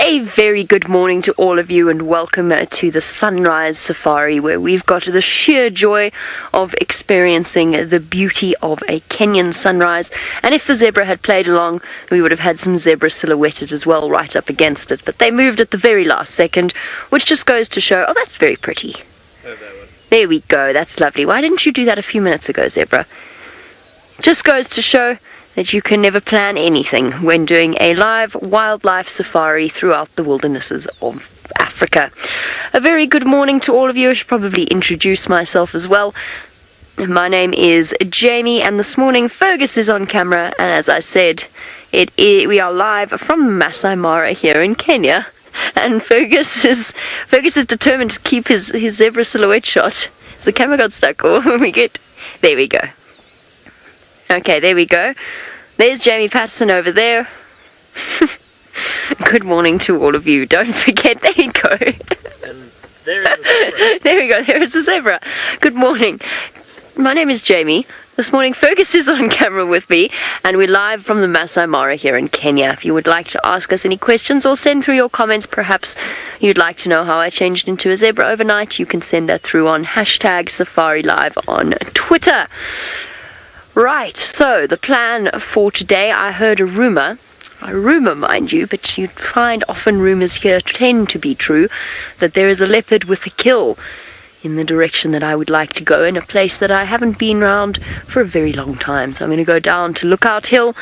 A very good morning to all of you and welcome to the Sunrise Safari, where we've got the sheer joy of experiencing the beauty of a Kenyan sunrise. And if the zebra had played along, we would have had some zebra silhouetted as well right up against it. But they moved at the very last second, which just goes to show, oh, that's very pretty. There we go, that's lovely. Why didn't you do that a few minutes ago, zebra? Just goes to show that you can never plan anything when doing a live wildlife safari throughout the wildernesses of Africa. A very good morning to all of you. I should probably introduce myself as well. My name is Jamie, and this morning Fergus is on camera, and as I said, we are live from Masai Mara here in Kenya, and Fergus is determined to keep his zebra silhouette shot. So the camera got stuck, or there we go. Okay, there we go. There's Jamie Patterson over there. Good morning to all of you. Don't forget, there you go. And there is a zebra. There we go, there is a zebra. Good morning. My name is Jamie. This morning Fergus is on camera with me, and we're live from the Masai Mara here in Kenya. If you would like to ask us any questions or send through your comments, perhaps you'd like to know how I changed into a zebra overnight, you can send that through on #SafariLive on Twitter. Right, so the plan for today, I heard a rumour mind you, but you'd find often rumours here tend to be true, that there is a leopard with a kill in the direction that I would like to go, in a place that I haven't been around for a very long time. So I'm going to go down to Lookout Hill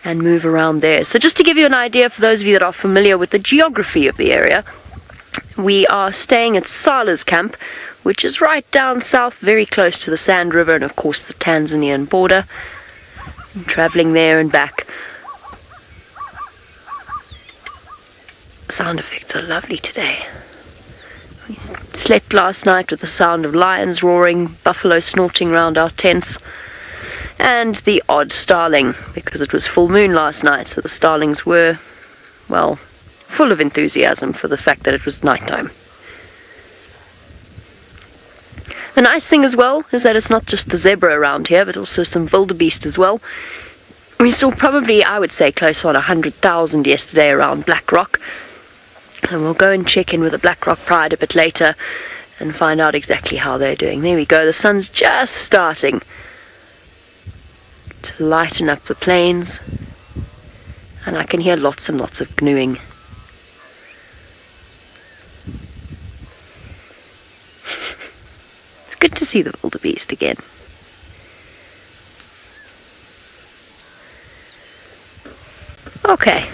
and move around there. So just to give you an idea, for those of you that are familiar with the geography of the area, we are staying at Sala's camp, which is right down south, very close to the Sand River and of course the Tanzanian border. I'm travelling there and back. Sound effects are lovely today. We slept last night with the sound of lions roaring, buffalo snorting round our tents, and the odd starling, because it was full moon last night, so the starlings were, well, full of enthusiasm for the fact that it was nighttime. The nice thing as well is that it's not just the zebra around here, but also some wildebeest as well. We saw probably, I would say, close on 100,000 yesterday around Black Rock. And we'll go and check in with the Black Rock Pride a bit later and find out exactly how they're doing. There we go, the sun's just starting to lighten up the plains. And I can hear lots and lots of canoeing. Good to see the wildebeest again. Okay.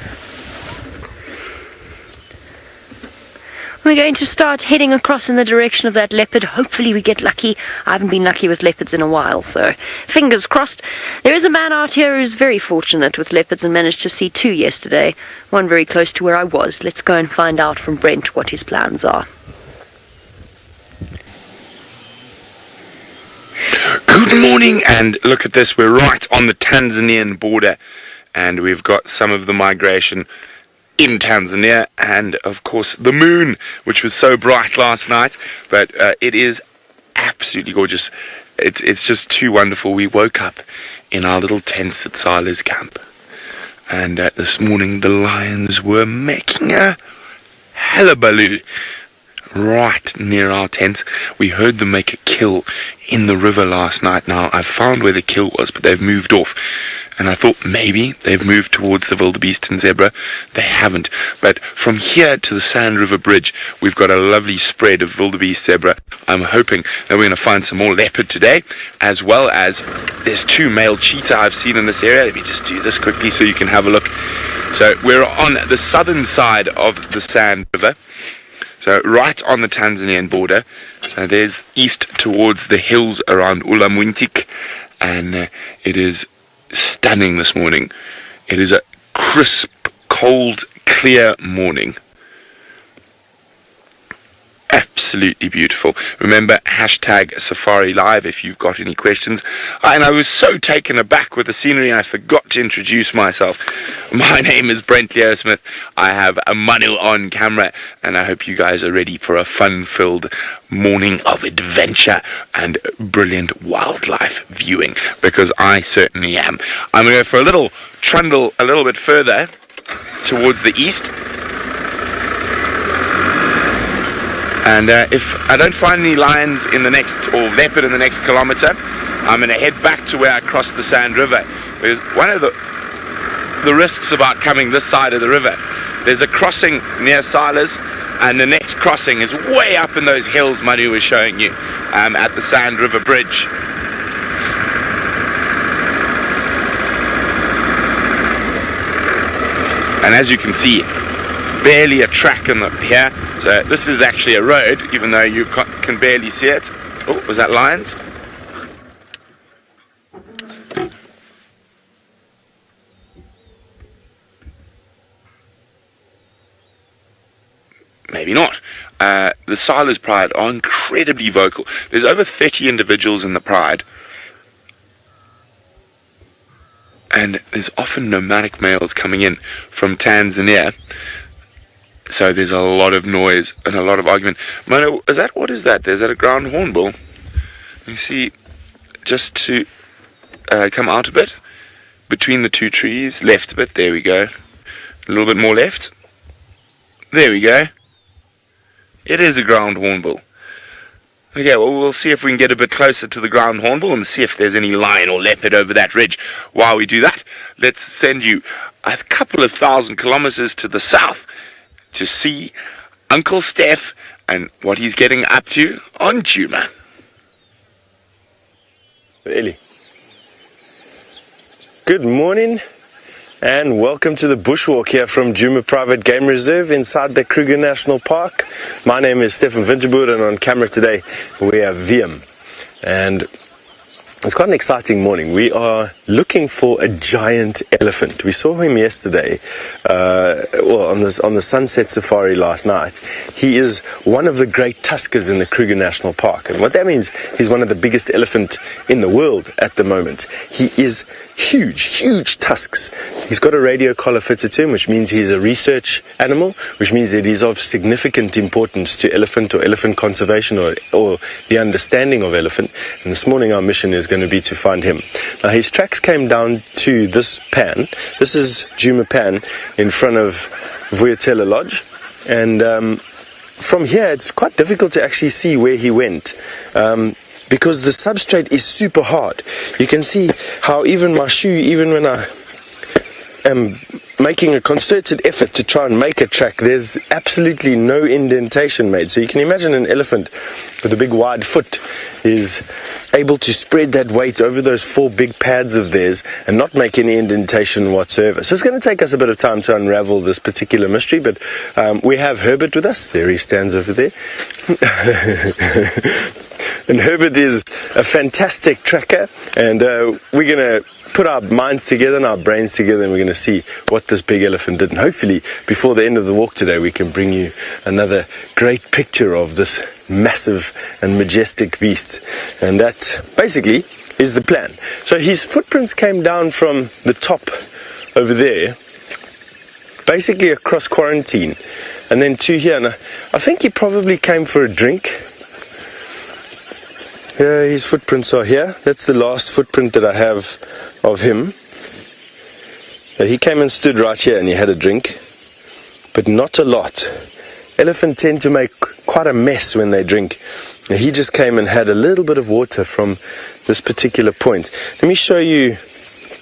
We're going to start heading across in the direction of that leopard. Hopefully we get lucky. I haven't been lucky with leopards in a while, so fingers crossed. There is a man out here who's very fortunate with leopards and managed to see 2 yesterday. One very close to where I was. Let's go and find out from Brent what his plans are. Good morning, and look at this, we're right on the Tanzanian border, and we've got some of the migration in Tanzania, and of course the moon, which was so bright last night, but it is absolutely gorgeous. It's just too wonderful. We woke up in our little tents at Sala's camp, and this morning the lions were making a hullabaloo right near our tent. We heard them make a kill in the river last night. Now, I've found where the kill was, but they've moved off. And I thought maybe they've moved towards the wildebeest and zebra. They haven't. But from here to the Sand River Bridge, we've got a lovely spread of wildebeest, zebra. I'm hoping that we're going to find some more leopard today, as well as there's 2 male cheetah I've seen in this area. Let me just do this quickly so you can have a look. So we're on the southern side of the Sand River. So right on the Tanzanian border. So there's east towards the hills around Ulamwintik, and it is stunning this morning. It is a crisp, cold, clear morning. Absolutely beautiful. Remember, #SafariLive if you've got any questions. And I was so taken aback with the scenery, I forgot to introduce myself. My name is Brent Leo Smith. I have a Manu on camera, and I hope you guys are ready for a fun-filled morning of adventure and brilliant wildlife viewing, because I certainly am. I'm going to go for a little trundle a little bit further towards the east. And if I don't find any lions in the next, or leopard in the next kilometer, I'm going to head back to where I crossed the Sand River. Because one of the risks about coming this side of the river, there's a crossing near Silas, and the next crossing is way up in those hills Manu was showing you, at the Sand River Bridge. And as you can see, barely a track in here. So this is actually a road, even though you can barely see it. Oh, was that lions? Maybe not. The Silas Pride are incredibly vocal. There's over 30 individuals in the Pride. And there's often nomadic males coming in from Tanzania. So there's a lot of noise and a lot of argument. Mano, what is that? Is that a ground hornbill? You see, just to come out a bit, between the two trees, left a bit, there we go. A little bit more left. There we go. It is a ground hornbill. Okay, well, we'll see if we can get a bit closer to the ground hornbill and see if there's any lion or leopard over that ridge. While we do that, let's send you a couple of 1,000 kilometers to the south to see Uncle Steph and what he's getting up to on Djuma. Really? Good morning and welcome to the bushwalk here from Djuma Private Game Reserve inside the Kruger National Park. My name is Stefan Winterboer, and on camera today we have Wiem. And it's quite an exciting morning. We are looking for a giant elephant. We saw him yesterday, on the sunset safari last night. He is one of the great tuskers in the Kruger National Park. And what that means, he's one of the biggest elephant in the world at the moment. He is huge tusks. He's got a radio collar fitted to him, which means he's a research animal, which means that he's of significant importance to elephant or elephant conservation or the understanding of elephant. And this morning our mission is going to be to find him. Now his tracks came down to this pan. This is Djuma Pan in front of Vuyatela Lodge, and from here it's quite difficult to actually see where he went, because the substrate is super hard. You can see how even my shoe, even when I am making a concerted effort to try and make a track, there's absolutely no indentation made. So you can imagine an elephant with a big wide foot is able to spread that weight over those 4 big pads of theirs and not make any indentation whatsoever. So it's going to take us a bit of time to unravel this particular mystery, but we have Herbert with us. There he stands over there. And Herbert is a fantastic tracker, and we're going to put our minds together and our brains together, and we're going to see what this big elephant did. And hopefully before the end of the walk today we can bring you another great picture of this massive and majestic beast. And that basically is the plan. So his footprints came down from the top over there, basically across quarantine, and then to here. And I think he probably came for a drink. His footprints are here. That's the last footprint that I have of him. He came and stood right here and he had a drink, but not a lot. Elephants tend to make quite a mess when they drink. And he just came and had a little bit of water from this particular point. Let me show you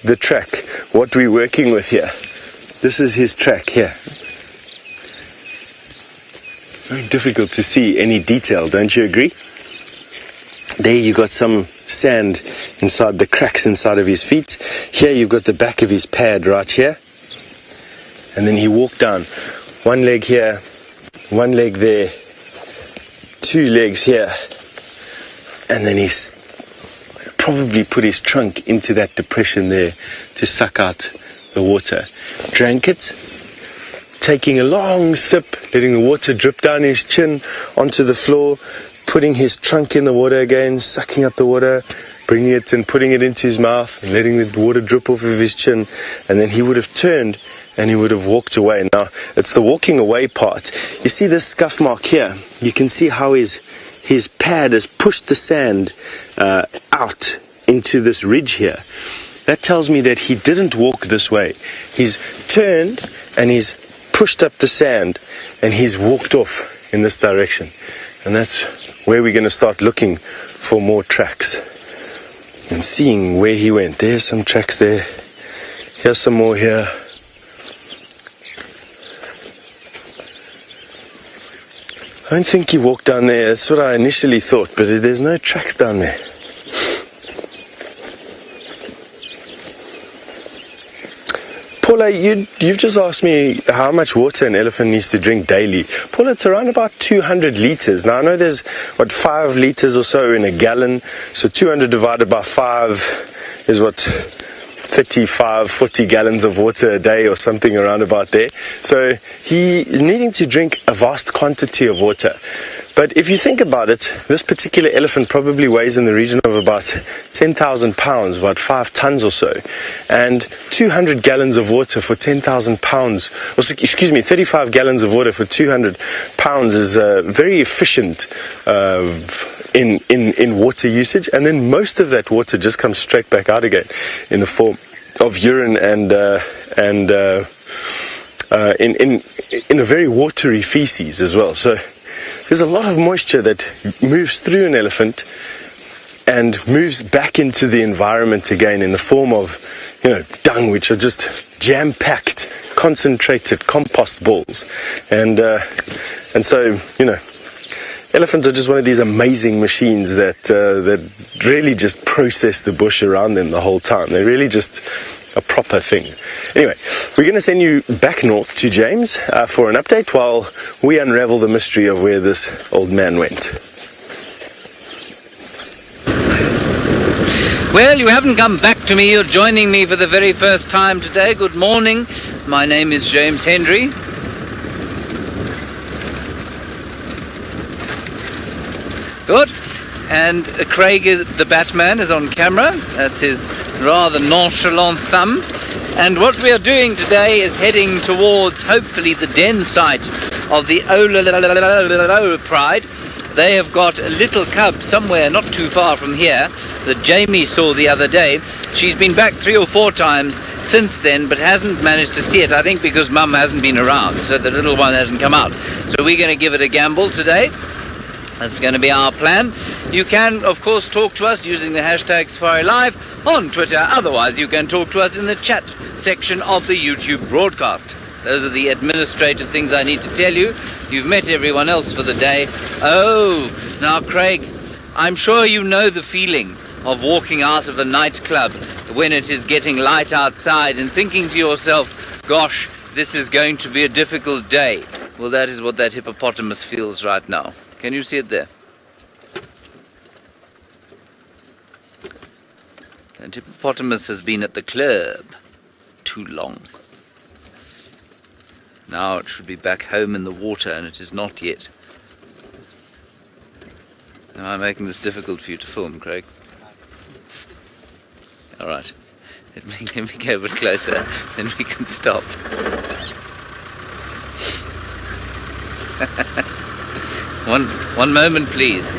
the track, what we're working with here. This is his track here. Very difficult to see any detail, don't you agree? There you got some sand inside the cracks inside of his feet. Here you've got the back of his pad right here. And then he walked down. One leg here, one leg there, 2 legs here. And then he's probably put his trunk into that depression there to suck out the water. Drank it, taking a long sip, letting the water drip down his chin onto the floor, putting his trunk in the water again, sucking up the water, bringing it and putting it into his mouth and letting the water drip off of his chin. And then he would have turned and he would have walked away. Now, it's the walking away part. You see this scuff mark here? You can see how his pad has pushed the sand out into this ridge here. That tells me that he didn't walk this way. He's turned and he's pushed up the sand and he's walked off in this direction. And that's where we're going to start looking for more tracks and seeing where he went. There's some tracks there. Here's some more here. I don't think he walked down there. That's what I initially thought, but there's no tracks down there. Paula, you've just asked me how much water an elephant needs to drink daily. Paula, it's around about 200 liters. Now, I know there's, 5 liters or so in a gallon. So 200 divided by 5 is 35, 40 gallons of water a day or something around about there. So he is needing to drink a vast quantity of water. But if you think about it, this particular elephant probably weighs in the region of about 10,000 pounds, about 5 tons or so. And 200 gallons of water for 10,000 pounds, 35 gallons of water for 200 pounds is very efficient in water usage. And then most of that water just comes straight back out again in the form of urine and in a very watery feces as well. So there's a lot of moisture that moves through an elephant and moves back into the environment again in the form of, dung, which are just jam-packed, concentrated compost balls. And so, elephants are just one of these amazing machines that really just process the bush around them the whole time. They're really just a proper thing. Anyway, we're going to send you back north to James for an update while we unravel the mystery of where this old man went. Well, you haven't come back to me. You're joining me for the very first time today. Good morning. My name is James Hendry. Good. And Craig, the Batman, is on camera. That's his rather nonchalant thumb. And what we are doing today is heading towards, hopefully, the den site of the Leopard. They have got a little cub somewhere not too far from here that Jamie saw the other day. She's been back 3 or 4 times since then, but hasn't managed to see it, I think because Mum hasn't been around, so the little one hasn't come out. So we're going to give it a gamble today. That's going to be our plan. You can, of course, talk to us using the hashtag Safari Live on Twitter. Otherwise, you can talk to us in the chat section of the YouTube broadcast. Those are the administrative things I need to tell you. You've met everyone else for the day. Oh, now, Craig, I'm sure you know the feeling of walking out of a nightclub when it is getting light outside and thinking to yourself, gosh, this is going to be a difficult day. Well, that is what that hippopotamus feels right now. Can you see it there? And hippopotamus has been at the club too long. Now it should be back home in the water, and it is not yet. Am I making this difficult for you to film, Craig? All right. Let me go a bit closer, then we can stop. One moment, please.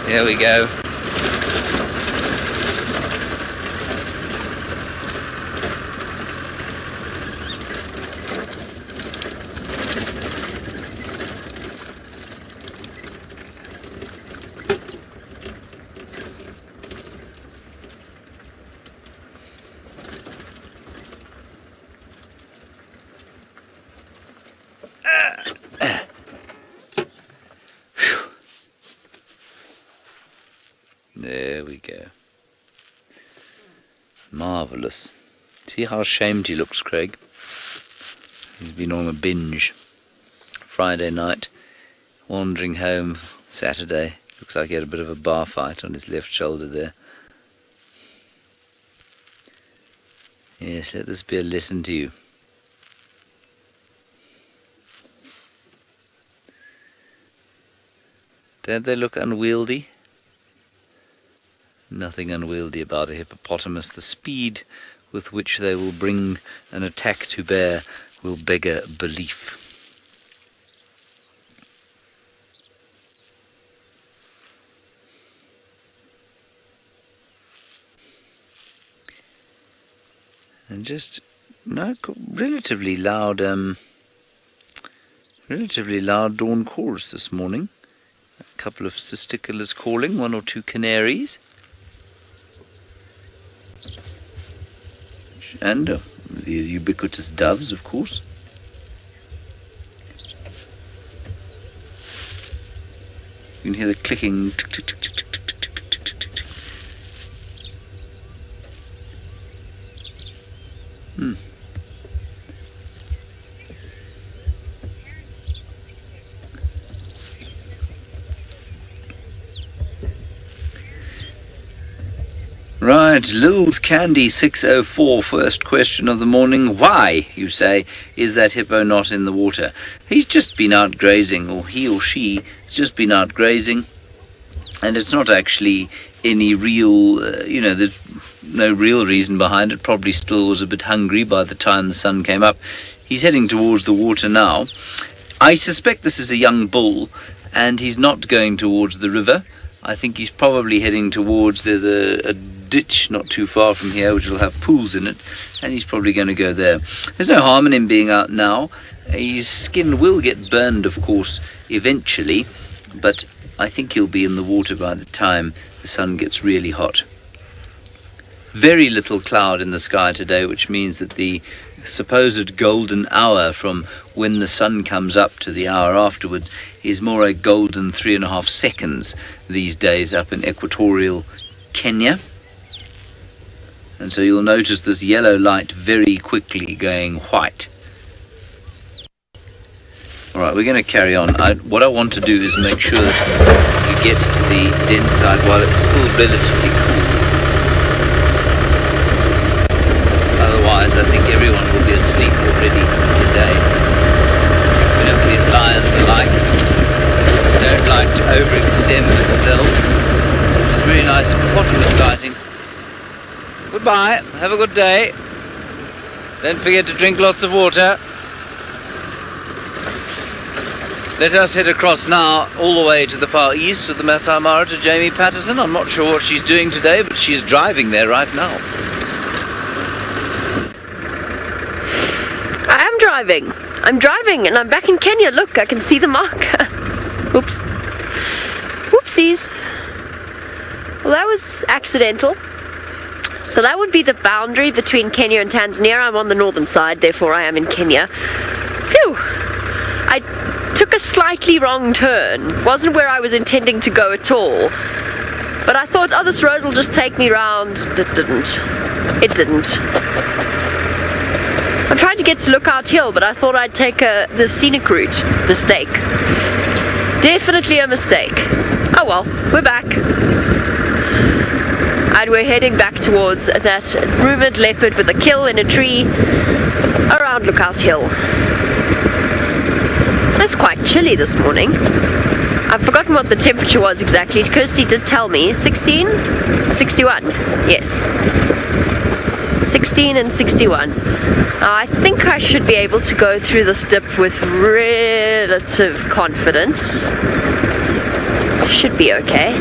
Here we go. There we go. Marvellous. See how ashamed he looks, Craig? He's been on a binge. Friday night, wandering home Saturday. Looks like he had a bit of a bar fight on his left shoulder there. Yes, let this be a lesson to you. Don't they look unwieldy? Nothing unwieldy about a hippopotamus. The speed with which they will bring an attack to bear will beggar belief. And just relatively loud dawn chorus this morning. A couple of cisticolas calling, one or two canaries. And the ubiquitous doves, of course. You can hear the clicking tick, tick, tick, tick, tick, tick, tick, tick, tick, tick, tick. Right, Lil's Candy 604, first question of the morning. Why, you say, is that hippo not in the water? He's just been out grazing, or he or she has just been out grazing, and it's not actually any real, there's no real reason behind it. Probably still was a bit hungry by the time the sun came up. He's heading towards the water now. I suspect this is a young bull, and he's not going towards the river. I think he's probably heading towards, there's a ditch not too far from here which will have pools in it, and he's probably going to go there. There's no harm in him being out now. His skin will get burned, of course, eventually, but I think he'll be in the water by the time the sun gets really hot. Very little cloud in the sky today, which means that the supposed golden hour from when the sun comes up to the hour afterwards is more a golden 3.5 seconds these days up in equatorial Kenya. And so you'll notice this yellow light very quickly going white. Alright, we're going to carry on. What I want to do is make sure that you get to the den side while it's still relatively cool. Otherwise, I think everyone will be asleep already for the day. You know what these lions are like. They don't like to overextend themselves. It's very nice and hot and exciting. Goodbye, have a good day. Don't forget to drink lots of water. Let us head across now all the way to the far east with the Masai Mara to Jamie Patterson. I'm not sure what she's doing today, but she's driving there right now. I am driving. I'm driving and I'm back in Kenya. Look, I can see the marker. Oops. Whoopsies. Well, that was accidental. So that would be the boundary between Kenya and Tanzania. I'm on the northern side, therefore I am in Kenya. Phew! I took a slightly wrong turn. Wasn't where I was intending to go at all. But I thought, oh, this road will just take me round. It didn't. It didn't. I tried to get to Lookout Hill, but I thought I'd take the scenic route. Mistake. Definitely a mistake. Oh well, we're back. And we're heading back towards that rumoured leopard with a kill in a tree around Lookout Hill. It's quite chilly this morning. I've forgotten what the temperature was exactly. Kirsty did tell me. 16? 61. Yes. 16 and 61. I think I should be able to go through this dip with relative confidence. Should be okay.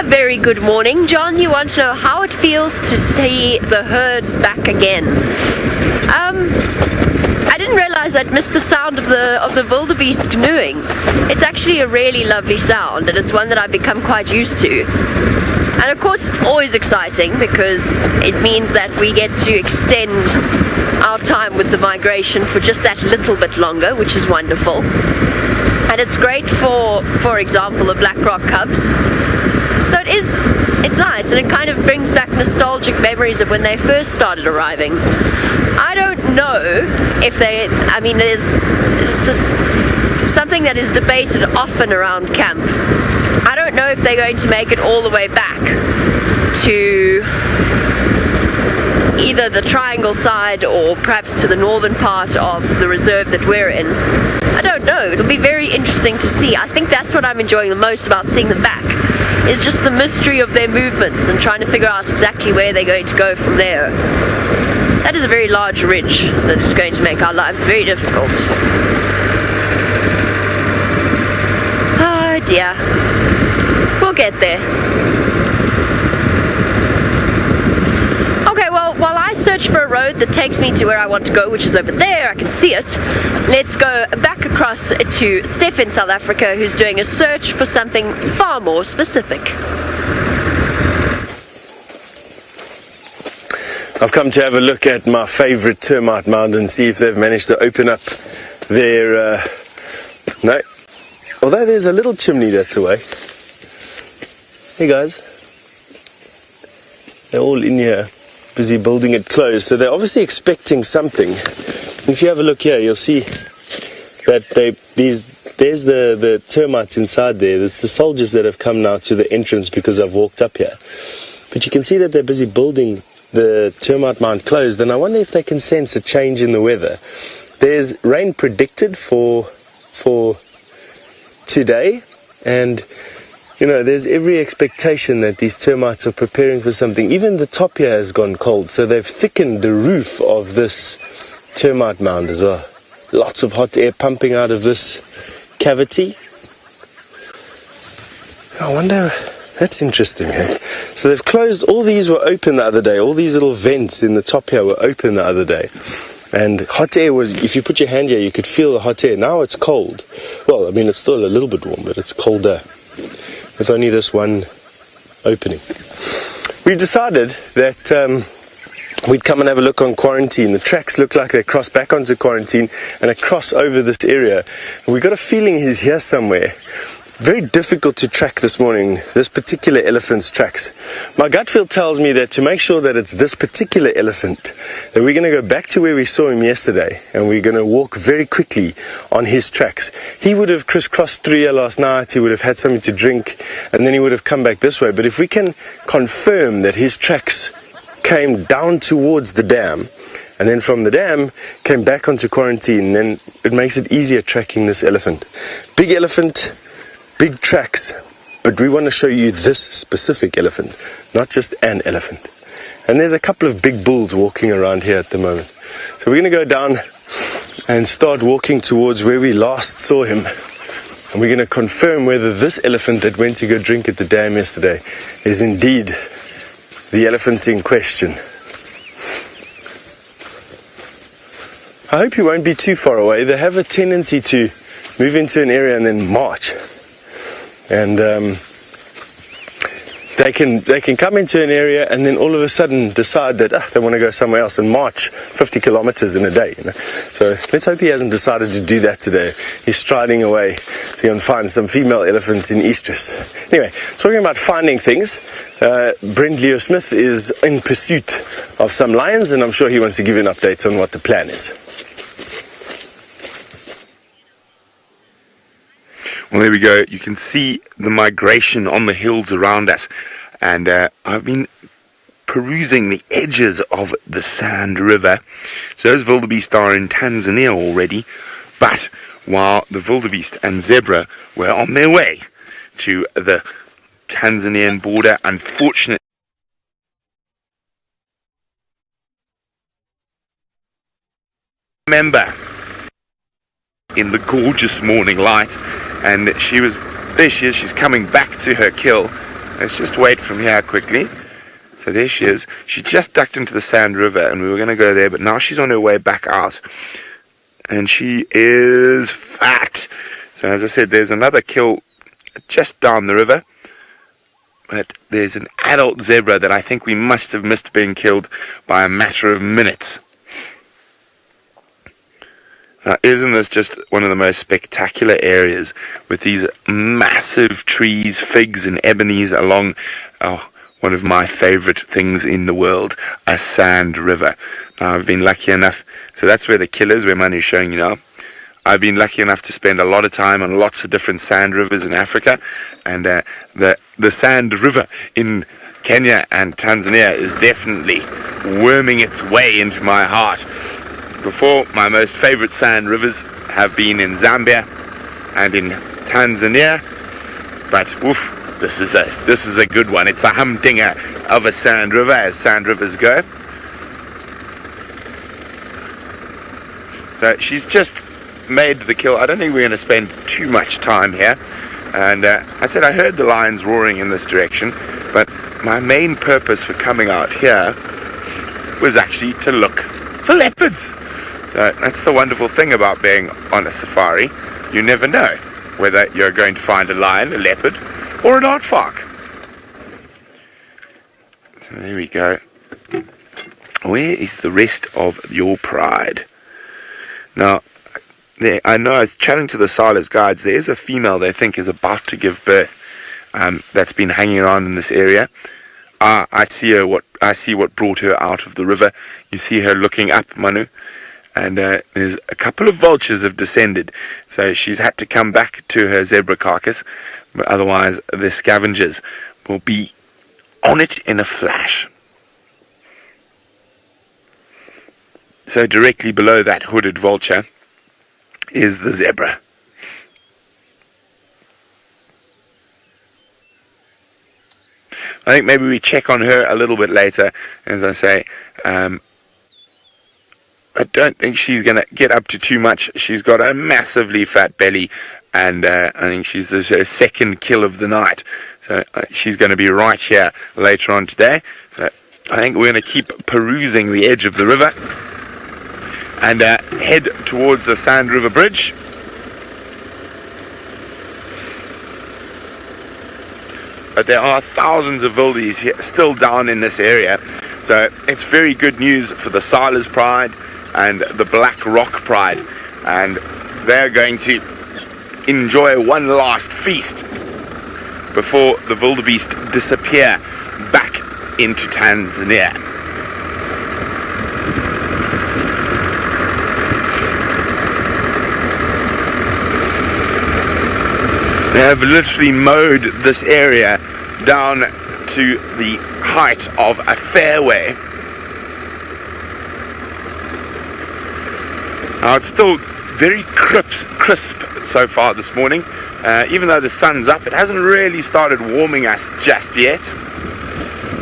Very good morning. John, you want to know how it feels to see the herds back again. I didn't realize I'd missed the sound of the wildebeest canoeing. It's actually a really lovely sound, and it's one that I've become quite used to. And of course it's always exciting because it means that we get to extend our time with the migration for just that little bit longer, which is wonderful. And it's great for example, the black rock cubs. So it's nice, and it kind of brings back nostalgic memories of when they first started arriving. I don't know if there's just something that is debated often around camp. I don't know if they're going to make it all the way back to either the triangle side or perhaps to the northern part of the reserve that we're in. I don't know. It'll be very interesting to see. I think that's what I'm enjoying the most about seeing them back, is just the mystery of their movements and trying to figure out exactly where they're going to go from there. That is a very large ridge that is going to make our lives very difficult. Oh dear. We'll get there. Okay, well, while I search for a road that takes me to where I want to go, which is over there, I can see it, let's go back across to Steph in South Africa, who's doing a search for something far more specific. I've come to have a look at my favorite termite mound and see if they've managed to open up their, no, although there's a little chimney that's away. Hey guys, they're all in here, busy building it closed, so they're obviously expecting something. And if you have a look here, you'll see that there's the termites inside there. There's the soldiers that have come now to the entrance because I've walked up here. But you can see that they're busy building the termite mound closed, and I wonder if they can sense a change in the weather. There's rain predicted for today, and you know, there's every expectation that these termites are preparing for something. Even the top here has gone cold, so they've thickened the roof of this termite mound as well. Lots of hot air pumping out of this cavity. I wonder, that's interesting, eh? So they've closed, all these were open the other day, all these little vents in the top here were open the other day. And hot air was, if you put your hand here, you could feel the hot air. Now it's cold. Well, I mean, it's still a little bit warm, but it's colder with only this one opening. We've decided that we'd come and have a look on quarantine. The tracks look like they cross back onto quarantine and across over this area. And we got a feeling he's here somewhere. Very difficult to track this morning, this particular elephant's tracks. My gut feel tells me that to make sure that it's this particular elephant, that we're going to go back to where we saw him yesterday and we're going to walk very quickly on his tracks. He would have crisscrossed through here last night, he would have had something to drink, and then he would have come back this way. But if we can confirm that his tracks came down towards the dam, and then from the dam came back onto quarantine, then it makes it easier tracking this elephant. Big elephant, big tracks, but we want to show you this specific elephant, not just an elephant. And there's a couple of big bulls walking around here at the moment. So we're going to go down and start walking towards where we last saw him. And we're going to confirm whether this elephant that went to go drink at the dam yesterday is indeed the elephant in question. I hope you won't be too far away. They have a tendency to move into an area and then march. And they can come into an area and then all of a sudden decide that they want to go somewhere else and march 50 kilometers in a day. You know? So let's hope he hasn't decided to do that today. He's striding away to go and find some female elephant in estrus. Anyway, talking about finding things, Brent Leo Smith is in pursuit of some lions, and I'm sure he wants to give you an update on what the plan is. Well, there we go. You can see the migration on the hills around us. And I've been perusing the edges of the Sand River. So those wildebeest are in Tanzania already. But while the wildebeest and zebra were on their way to the Tanzanian border, unfortunately, remember in the gorgeous morning light, and there she is, she's coming back to her kill. Let's just wait from here quickly. So there she is. She just ducked into the Sand River and we were going to go there, but now she's on her way back out. And she is fat. So as I said, there's another kill just down the river. But there's an adult zebra that I think we must have missed being killed by a matter of minutes. Now, isn't this just one of the most spectacular areas with these massive trees, figs and ebonies along one of my favorite things in the world, a sand river. Now, I've been lucky enough, so that's where the kill is, where Manu's showing you now. I've been lucky enough to spend a lot of time on lots of different sand rivers in Africa, and the sand river in Kenya and Tanzania is definitely worming its way into my heart. Before, my most favorite sand rivers have been in Zambia and in Tanzania, but oof, this is a good one. It's a humdinger of a sand river, as sand rivers go. So she's just made the kill. I don't think we're going to spend too much time here. And I said I heard the lions roaring in this direction, but my main purpose for coming out here was actually to look for leopards. So that's the wonderful thing about being on a safari. You never know whether you're going to find a lion, a leopard, or an aardvark. So there we go. Where is the rest of your pride? Now, I know I was chatting to the Silas guides. There is a female they think is about to give birth that's been hanging around in this area. I see what brought her out of the river. You see her looking up, Manu. And there's a couple of vultures have descended. So she's had to come back to her zebra carcass. But otherwise, the scavengers will be on it in a flash. So directly below that hooded vulture is the zebra. I think maybe we check on her a little bit later. As I say, I don't think she's going to get up to too much. She's got a massively fat belly, and I think she's her second kill of the night. So she's going to be right here later on today. So I think we're going to keep perusing the edge of the river and head towards the Sand River Bridge. But there are thousands of wildies here, still down in this area. So it's very good news for the Silas Pride and the Black Rock Pride. And they're going to enjoy one last feast before the wildebeest disappear back into Tanzania. They have literally mowed this area down to the height of a fairway. Now it's still very crisp so far this morning. Even though the sun's up, it hasn't really started warming us just yet.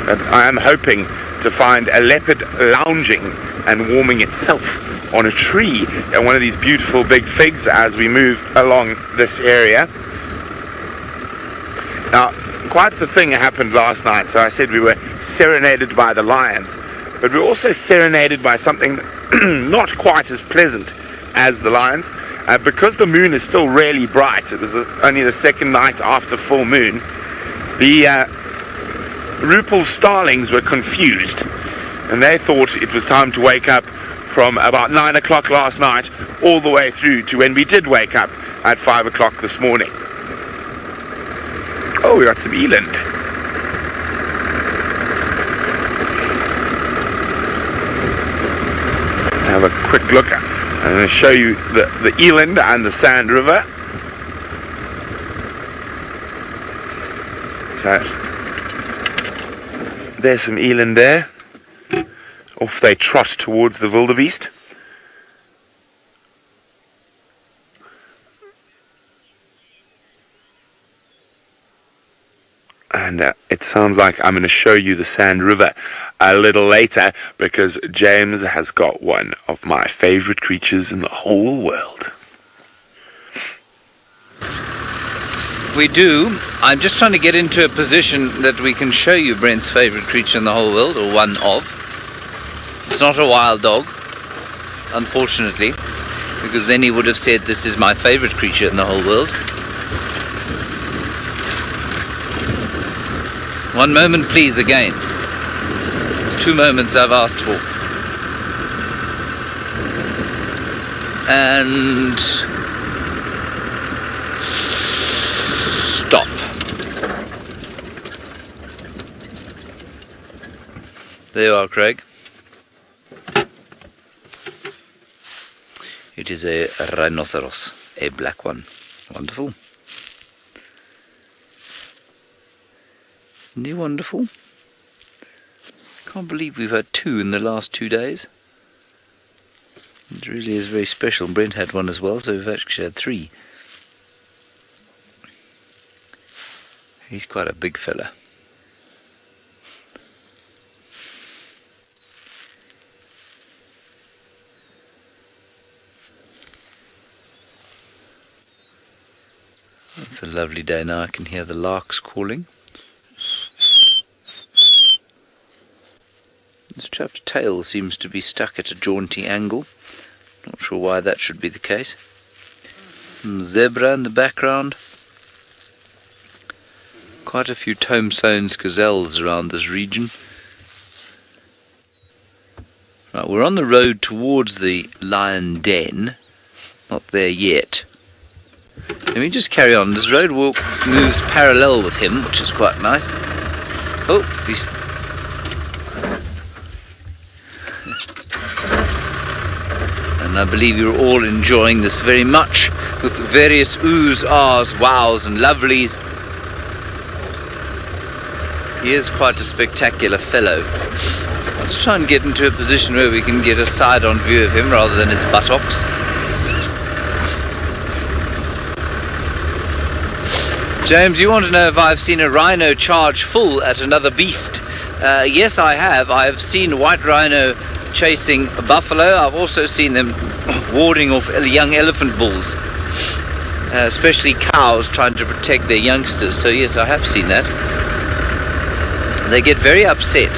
But I am hoping to find a leopard lounging and warming itself on a tree and one of these beautiful big figs as we move along this area. Now, quite the thing happened last night. So I said we were serenaded by the lions, but we were also serenaded by something not quite as pleasant as the lions. Because the moon is still really bright, it was only the second night after full moon, the Rupel starlings were confused, and they thought it was time to wake up from about 9 o'clock last night all the way through to when we did wake up at 5 o'clock this morning. Oh, we got some eland. Have a quick look. I'm going to show you the eland and the Sand River. So there's some eland there. Off they trot towards the wildebeest. And it sounds like I'm going to show you the Sand River a little later, because James has got one of my favorite creatures in the whole world. We do. I'm just trying to get into a position that we can show you Brent's favorite creature in the whole world, or one of. It's not a wild dog, unfortunately, because then he would have said this is my favorite creature in the whole world. One moment, please, again. It's 2 moments I've asked for. And stop. There you are, Craig. It is a rhinoceros, a black one. Wonderful. Isn't he wonderful? Can't believe we've had 2 in the last 2 days. It really is very special. Brent had one as well, so we've actually had 3. He's quite a big fella. It's a lovely day now. I can hear the larks calling. This chap's tail seems to be stuck at a jaunty angle. Not sure why that should be the case. Some zebra in the background. Quite a few Tombstone's gazelles around this region. Right, we're on the road towards the lion den. Not there yet. Let me just carry on. This road moves parallel with him, which is quite nice. Oh, he's... And I believe you're all enjoying this very much, with various oohs, ahs, wows and lovelies. He is quite a spectacular fellow. I'll just try and get into a position where we can get a side-on view of him rather than his buttocks. James, you want to know if I've seen a rhino charge full at another beast? Yes, I have. I've seen white rhino chasing a buffalo. I've also seen them warding off young elephant bulls, especially cows trying to protect their youngsters. So yes, I have seen that. They get very upset.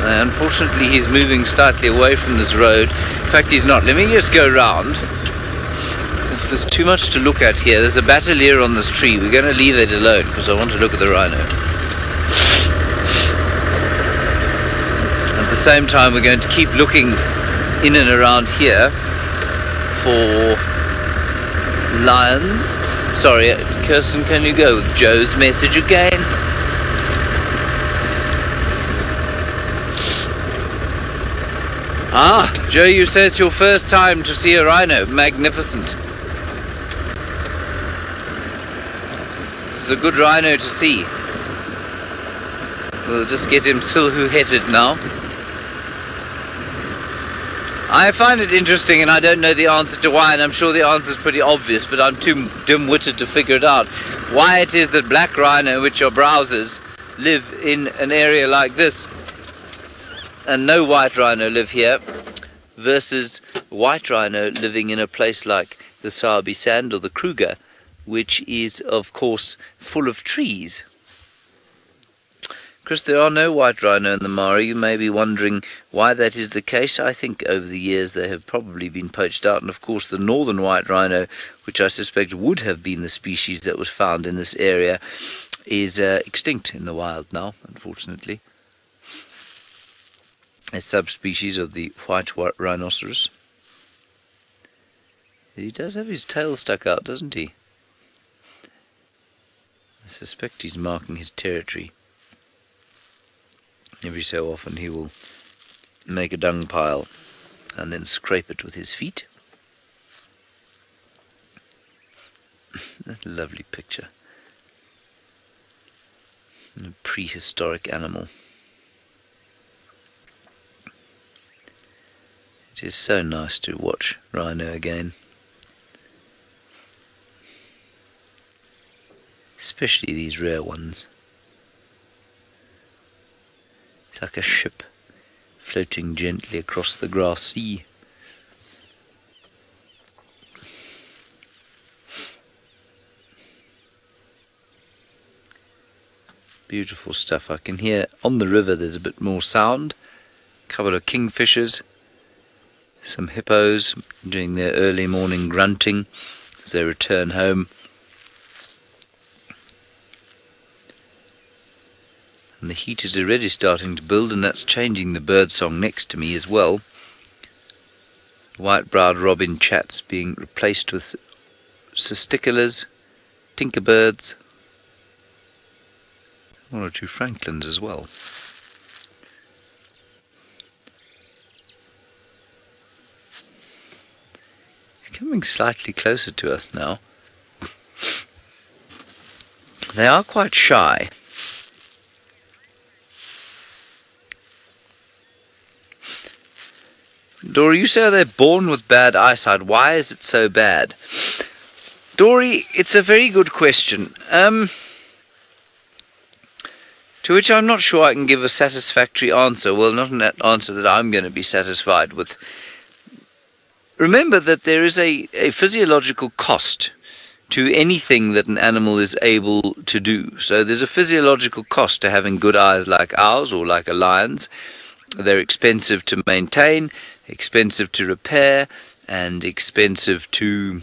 Unfortunately, he's moving slightly away from this road. In fact, he's not. Let me just go round. There's too much to look at here. There's a batelier on this tree. We're going to leave it alone because I want to look at the rhino. At the same time, we're going to keep looking in and around here for lions. Sorry, Kirsten, can you go with Joe's message again? Ah, Joe, you say it's your first time to see a rhino. Magnificent. This is a good rhino to see. We'll just get him silhouetted now. I find it interesting, and I don't know the answer to why, and I'm sure the answer is pretty obvious, but I'm too dim-witted to figure it out. Why it is that black rhino, which are browsers, live in an area like this, and no white rhino live here, versus white rhino living in a place like the Sabi sand or the Kruger, which is, of course, full of trees. Chris, there are no white rhino in the Mara. You may be wondering why that is the case. I think over the years they have probably been poached out, and of course the northern white rhino, which I suspect would have been the species that was found in this area, is extinct in the wild now, unfortunately. A subspecies of the white rhinoceros. He does have his tail stuck out, doesn't he? I suspect he's marking his territory. Every so often he will make a dung pile and then scrape it with his feet. That lovely picture. A prehistoric animal. It is so nice to watch rhino again. Especially these rare ones. It's like a ship floating gently across the grass sea. Beautiful stuff. I can hear on the river there's a bit more sound. A couple of kingfishers. Some hippos doing their early morning grunting as they return home. And the heat is already starting to build, and that's changing the bird song next to me as well. White-browed robin chats being replaced with cisticolas, tinkerbirds, one or two franklins as well. He's coming slightly closer to us now. They are quite shy. Dory, you say they're born with bad eyesight. Why is it so bad? Dory, it's a very good question. To which I'm not sure I can give a satisfactory answer. Well, not an answer that I'm going to be satisfied with. remember that there is a physiological cost to anything that an animal is able to do. So there's a physiological cost to having good eyes like ours or like a lion's. They're expensive to maintain, expensive to repair, and expensive to,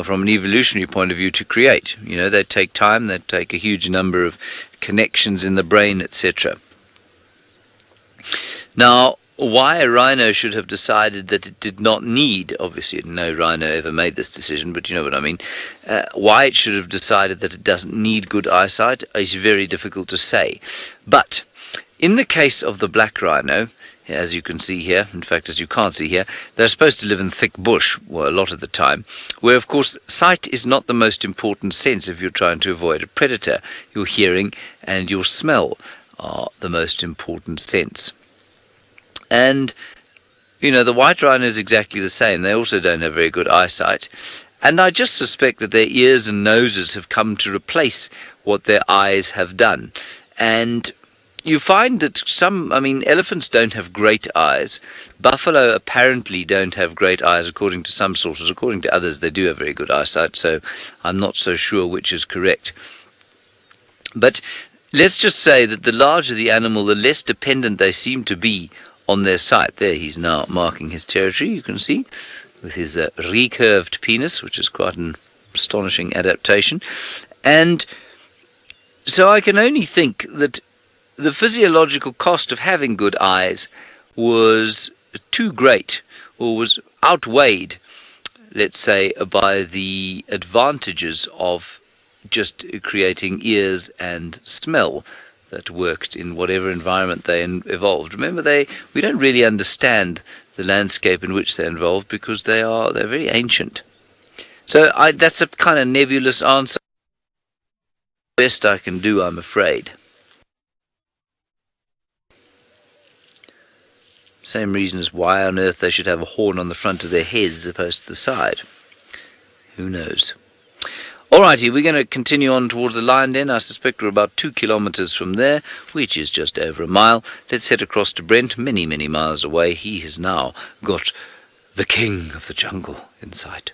from an evolutionary point of view, to create. You know, they take time, they take a huge number of connections in the brain, etc. Now, why a rhino should have decided that it did not need, obviously no rhino ever made this decision, but you know what I mean, why it should have decided that it doesn't need good eyesight is very difficult to say. But in the case of the black rhino, as you can see here, in fact as you can't see here, they're supposed to live in thick bush, well, a lot of the time, where of course sight is not the most important sense if you're trying to avoid a predator. Your hearing and your smell are the most important sense. And, you know, the white rhino is exactly the same. They also don't have very good eyesight. And I just suspect that their ears and noses have come to replace what their eyes have done. And you find that elephants don't have great eyes. Buffalo apparently don't have great eyes according to some sources. According to others, they do have very good eyesight, so I'm not so sure which is correct. But let's just say that the larger the animal, the less dependent they seem to be on their sight. There, he's now marking his territory, you can see, with his recurved penis, which is quite an astonishing adaptation. And so I can only think that the physiological cost of having good eyes was too great, or was outweighed, let's say, by the advantages of just creating ears and smell that worked in whatever environment they evolved. Remember, we don't really understand the landscape in which they're involved because they're very ancient. So that's a kind of nebulous answer. Best I can do, I'm afraid. Same reason as why on earth they should have a horn on the front of their heads as opposed to the side. Who knows? Alrighty, we're going to continue on towards the lion den. I suspect we're about 2 kilometers from there, which is just over a mile. Let's head across to Brent, many, many miles away. He has now got the king of the jungle in sight.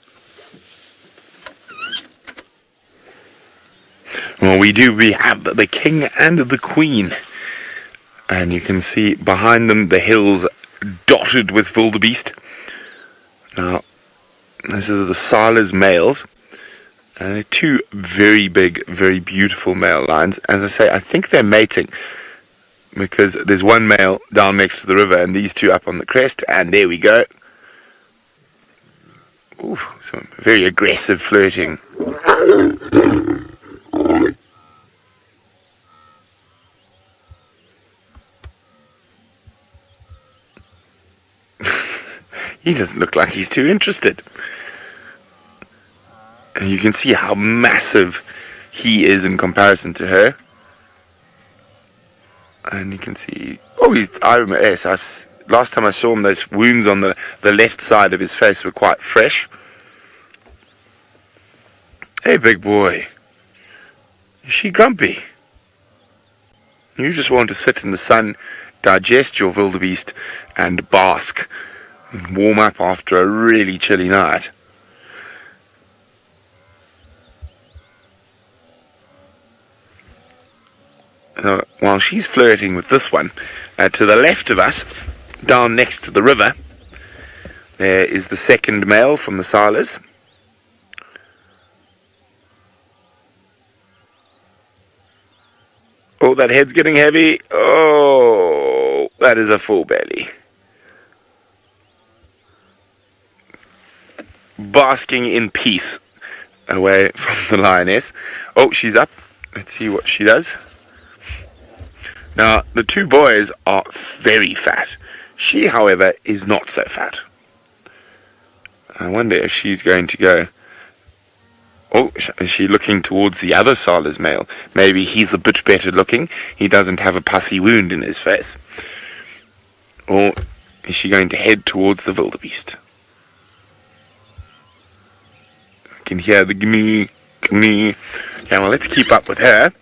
Well, we have the king and the queen. And you can see behind them the hills dotted with wildebeest. Now, these are the Silas males. Two very big, very beautiful male lions. As I say, I think they're mating because there's one male down next to the river and these two up on the crest, and there we go. Ooh, some very aggressive flirting. He doesn't look like he's too interested. And you can see how massive he is in comparison to her. And you can see, I remember, yes, last time I saw him, those wounds on the left side of his face were quite fresh. Hey, big boy. Is she grumpy? You just want to sit in the sun, digest your wildebeest, and bask, and warm up after a really chilly night. While she's flirting with this one, to the left of us, down next to the river, there is the second male from the Silas. Oh, that head's getting heavy. Oh, that is a full belly. Basking in peace away from the lioness. Oh, she's up. Let's see what she does. Now, the two boys are very fat. She, however, is not so fat. I wonder if she's going to go... Oh, is she looking towards the other Silas male? Maybe he's a bit better looking. He doesn't have a pussy wound in his face. Or is she going to head towards the wildebeest? I can hear the gnee, gnee. Okay, well, let's keep up with her.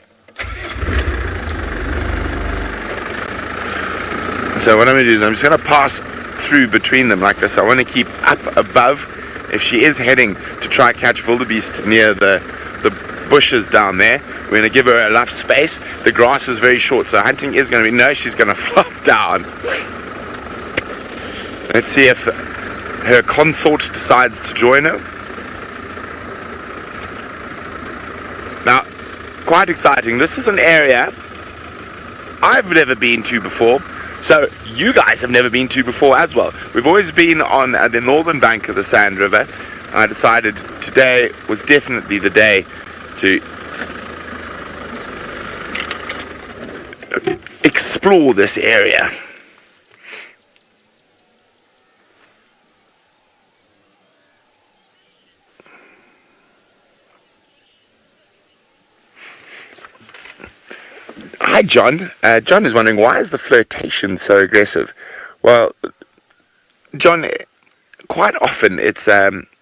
So what I'm going to do is I'm just going to pass through between them like this. I want to keep up above. If she is heading to try catch wildebeest near the bushes down there, we're going to give her enough space. The grass is very short, so hunting is going to be, no, she's going to flop down. Let's see if her consort decides to join her. Now, quite exciting. This is an area I've never been to before, so you guys have never been to before as well. We've always been on the northern bank of the Sand River. I decided today was definitely the day to explore this area. Hi, John. John is wondering, why is the flirtation so aggressive? Well, John, quite often it's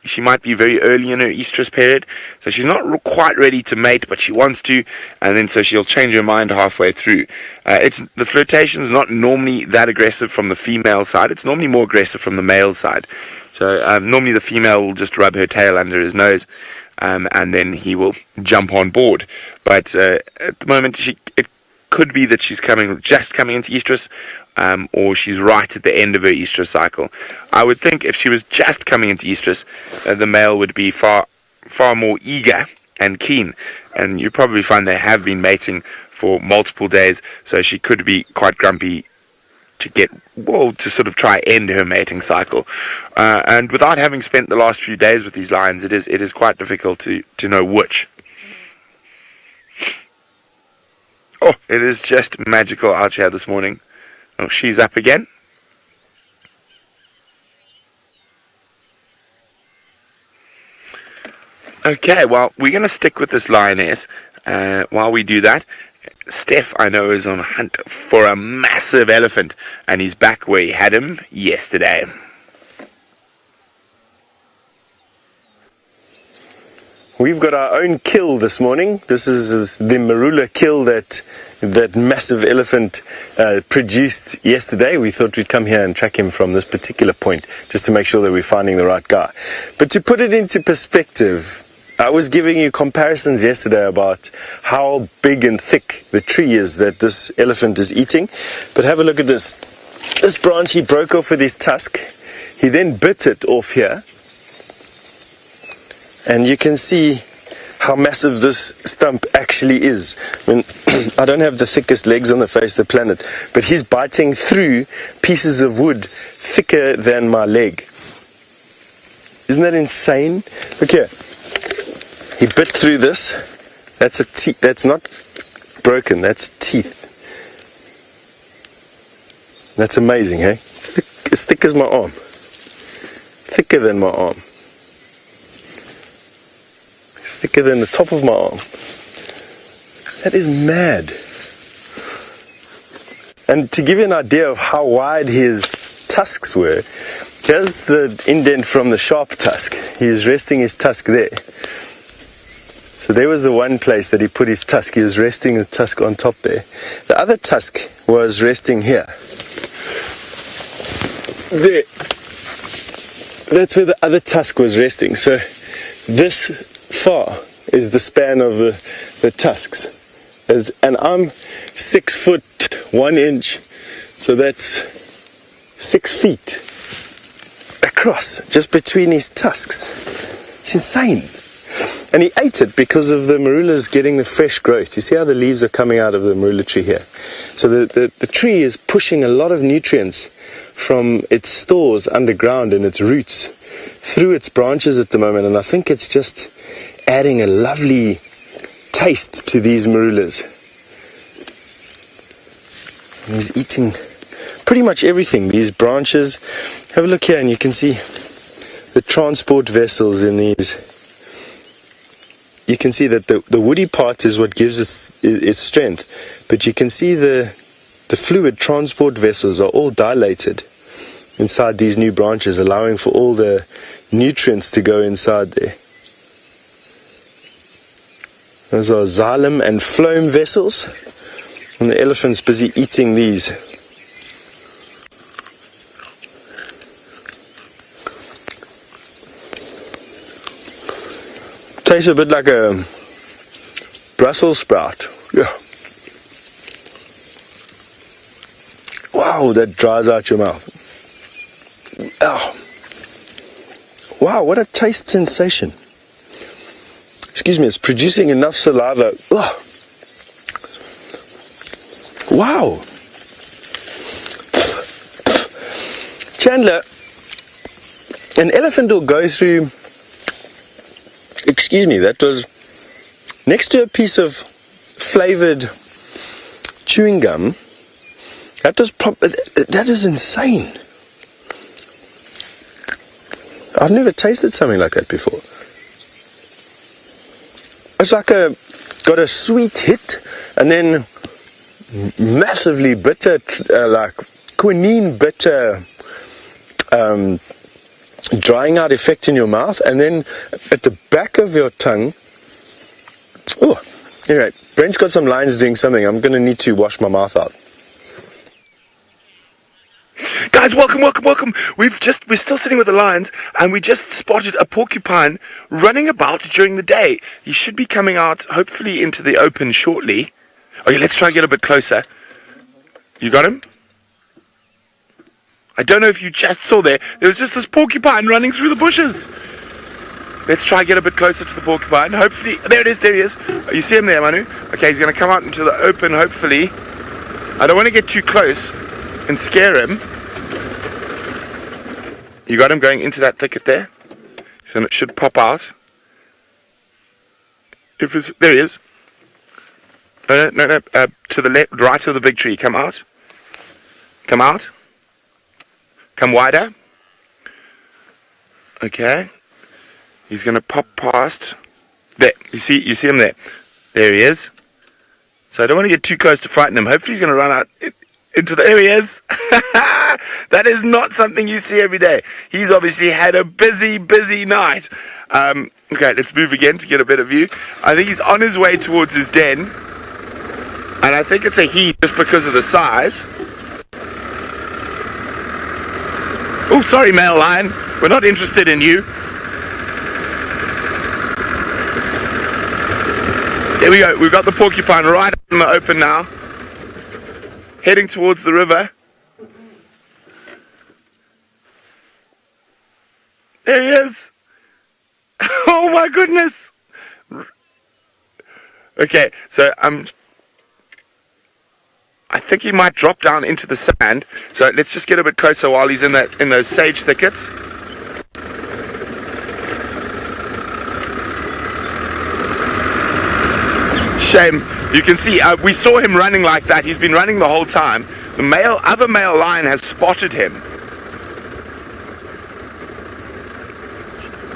she might be very early in her estrus period, so she's not quite ready to mate, but she wants to, and then so she'll change her mind halfway through. The flirtation is not normally that aggressive from the female side. It's normally more aggressive from the male side. So normally the female will just rub her tail under his nose, and then he will jump on board. But at the moment, it could be that she's just coming into estrus, or she's right at the end of her estrus cycle. I would think if she was just coming into estrus, the male would be far more eager and keen, and you probably find they have been mating for multiple days, so she could be quite grumpy to sort of try end her mating cycle. And without having spent the last few days with these lions, it is quite difficult to know which. Oh, it is just magical out here this morning. Oh, she's up again. Okay, well, we're going to stick with this lioness while we do that. Steph, I know, is on a hunt for a massive elephant, and he's back where he had him yesterday. We've got our own kill this morning. This is the marula kill that massive elephant produced yesterday. We thought we'd come here and track him from this particular point just to make sure that we're finding the right guy. But to put it into perspective, I was giving you comparisons yesterday about how big and thick the tree is that this elephant is eating. But have a look at this. This branch he broke off with his tusk. He then bit it off here. And you can see how massive this stump actually is. I mean, I don't have the thickest legs on the face of the planet, but he's biting through pieces of wood thicker than my leg. Isn't that insane? Look here. He bit through this. That's not broken, that's teeth. That's amazing, hey? As thick as my arm. Thicker than my arm. Thicker than the top of my arm. That is mad. And to give you an idea of how wide his tusks were, here's the indent from the sharp tusk. He was resting his tusk there. So there was the one place that he put his tusk. He was resting the tusk on top there. The other tusk was resting here. There. That's where the other tusk was resting. So this far is the span of the tusks, and I'm 6 foot 1 inch, so that's 6 feet across just between his tusks. It's insane. And he ate it because of the marulas getting the fresh growth. You see how the leaves are coming out of the marula tree here? So the tree is pushing a lot of nutrients from its stores underground and its roots through its branches at the moment, and I think it's just adding a lovely taste to these marulas. And he's eating pretty much everything. These branches, have a look here and you can see the transport vessels in these. You can see that the woody part is what gives its strength, but you can see the fluid transport vessels are all dilated inside these new branches, allowing for all the nutrients to go inside there. Those are xylem and phloem vessels, and the elephant's busy eating these. Tastes a bit like a Brussels sprout. Yeah. Wow, that dries out your mouth. Oh. Wow, what a taste sensation. Excuse me, it's producing enough saliva. Oh. Wow. Chandler, an elephant will go through, excuse me, that was next to a piece of flavored chewing gum. That is insane. I've never tasted something like that before. It's like got a sweet hit and then massively bitter, like quinine bitter, drying out effect in your mouth, and then at the back of your tongue. Oh, anyway, Brent's got some lines doing something. I'm going to need to wash my mouth out. Guys, welcome. We're still sitting with the lions, and we just spotted a porcupine running about during the day. He should be coming out, hopefully, into the open shortly. Okay, let's try and get a bit closer. You got him? I don't know if you just saw there was just this porcupine running through the bushes. Let's try and get a bit closer to the porcupine. Hopefully, there he is. Oh, you see him there, Manu? Okay, he's going to come out into the open, hopefully. I don't want to get too close and scare him. You got him going into that thicket there? So it should pop out. There he is. No, to the left, right of the big tree. Come out. Come wider. Okay. He's going to pop past. There. You see him there. There he is. So I don't want to get too close to frighten him. Hopefully he's going to run out into the... There he is. That is not something you see every day. He's obviously had a busy night. Okay, let's move again to get a better view. I think he's on his way towards his den. And I think it's a he just because of the size. Oh, sorry, male lion. We're not interested in you. There we go. We've got the porcupine right in the open now. Heading towards the river. There he is. Oh my goodness. Okay, so I think he might drop down into the sand. So let's just get a bit closer while he's in those sage thickets. Shame. You can see we saw him running like that. He's been running the whole time. The other male lion has spotted him.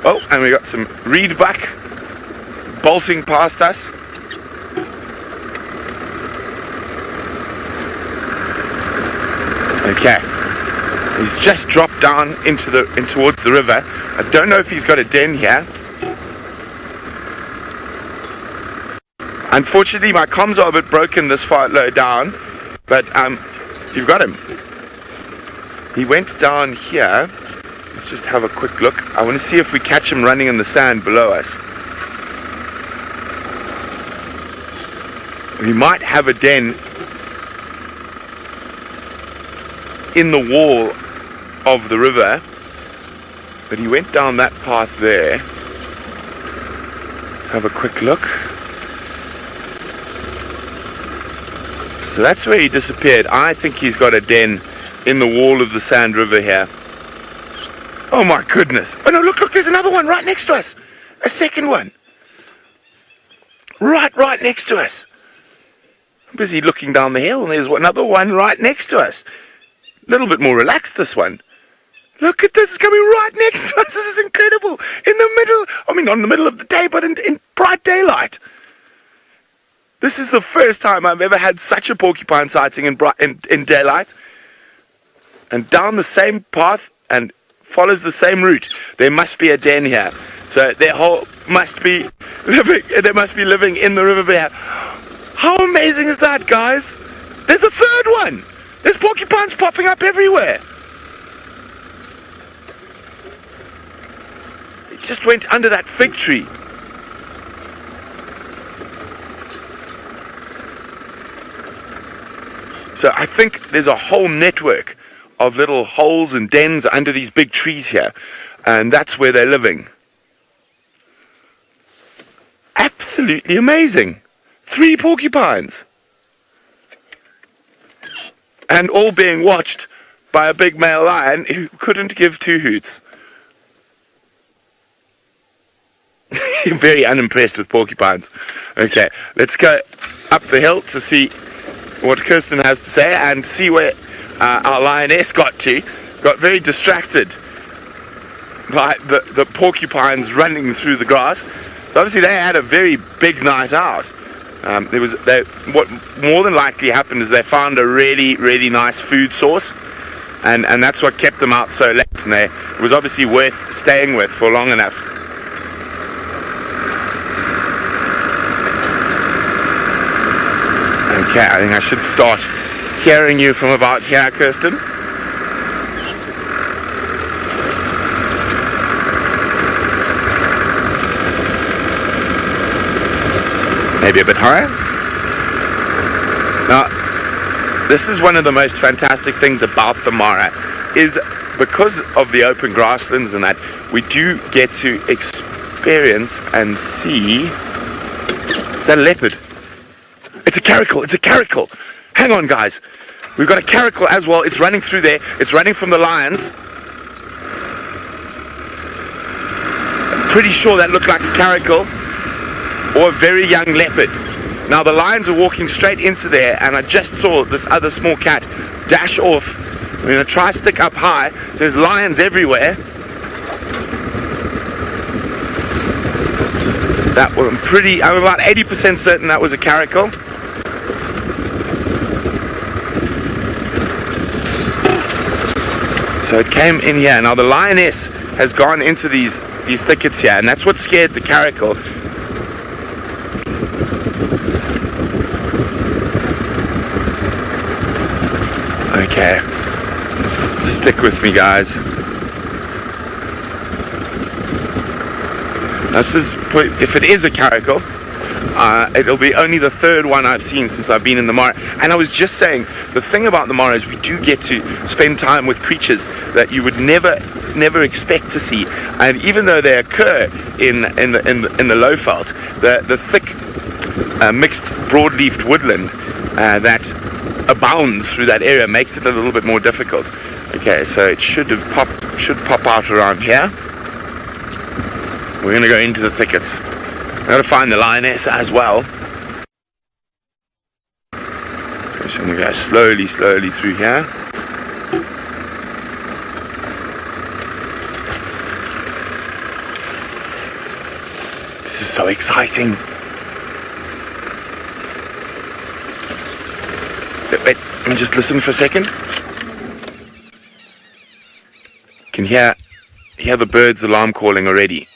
Oh, and we got some reedbuck bolting past us. Okay, he's just dropped down in towards the river. I don't know if he's got a den here. Unfortunately, my comms are a bit broken this far low down, but you've got him. He went down here. Let's just have a quick look. I want to see if we catch him running in the sand below us. He might have a den in the wall of the river, but he went down that path there. Let's have a quick look. So that's where he disappeared. I think he's got a den in the wall of the Sand River here. Oh my goodness. Oh no, look, there's another one right next to us. A second one. Right next to us. I'm busy looking down the hill and there's another one right next to us. A little bit more relaxed, this one. Look at this, it's coming right next to us. This is incredible. In the middle, not in the middle of the day, but in bright daylight. This is the first time I've ever had such a porcupine sighting in daylight. And down the same path and follows the same route. There must be a den here. So they must be living in the river here. How amazing is that, guys? There's a third one. There's porcupines popping up everywhere. It just went under that fig tree. So I think there's a whole network of little holes and dens under these big trees here, and that's where they're living. Absolutely amazing. 3 porcupines, and all being watched by a big male lion who couldn't give 2 hoots. Very unimpressed with porcupines. Okay, let's go up the hill to see what Kirsten has to say and see where our lioness got to. Got very distracted by the porcupines running through the grass. So obviously they had a very big night out. What more than likely happened is they found a really, really nice food source, and that's what kept them out so late, and it was obviously worth staying with for long enough. Okay, I think I should start hearing you from about here, Kirsten. Maybe a bit higher. Now, this is one of the most fantastic things about the Mara, is because of the open grasslands and that, we do get to experience and see. Is that a leopard? It's a caracal, it's a caracal. Hang on, guys. We've got a caracal as well. It's running through there. It's running from the lions. I'm pretty sure that looked like a caracal or a very young leopard. Now the lions are walking straight into there, and I just saw this other small cat dash off. I'm going to try stick up high. So there's lions everywhere. I'm about 80% certain that was a caracal. So it came in here. Now the lioness has gone into these thickets here, and that's what scared the caracal. Okay, stick with me, guys. This is, if it is a caracal, it'll be only the 3rd one I've seen since I've been in the Mara. And I was just saying, the thing about the Mara is we do get to spend time with creatures that you would never expect to see. And even though they occur in the low veld, the thick mixed broadleafed woodland that abounds through that area makes it a little bit more difficult. Okay, so it should pop out around here. We're going to go into the thickets. I've got to find the lioness as well. So I'm going to go slowly through here. This is so exciting. Wait, let me just listen for a second. Can hear the birds alarm calling already.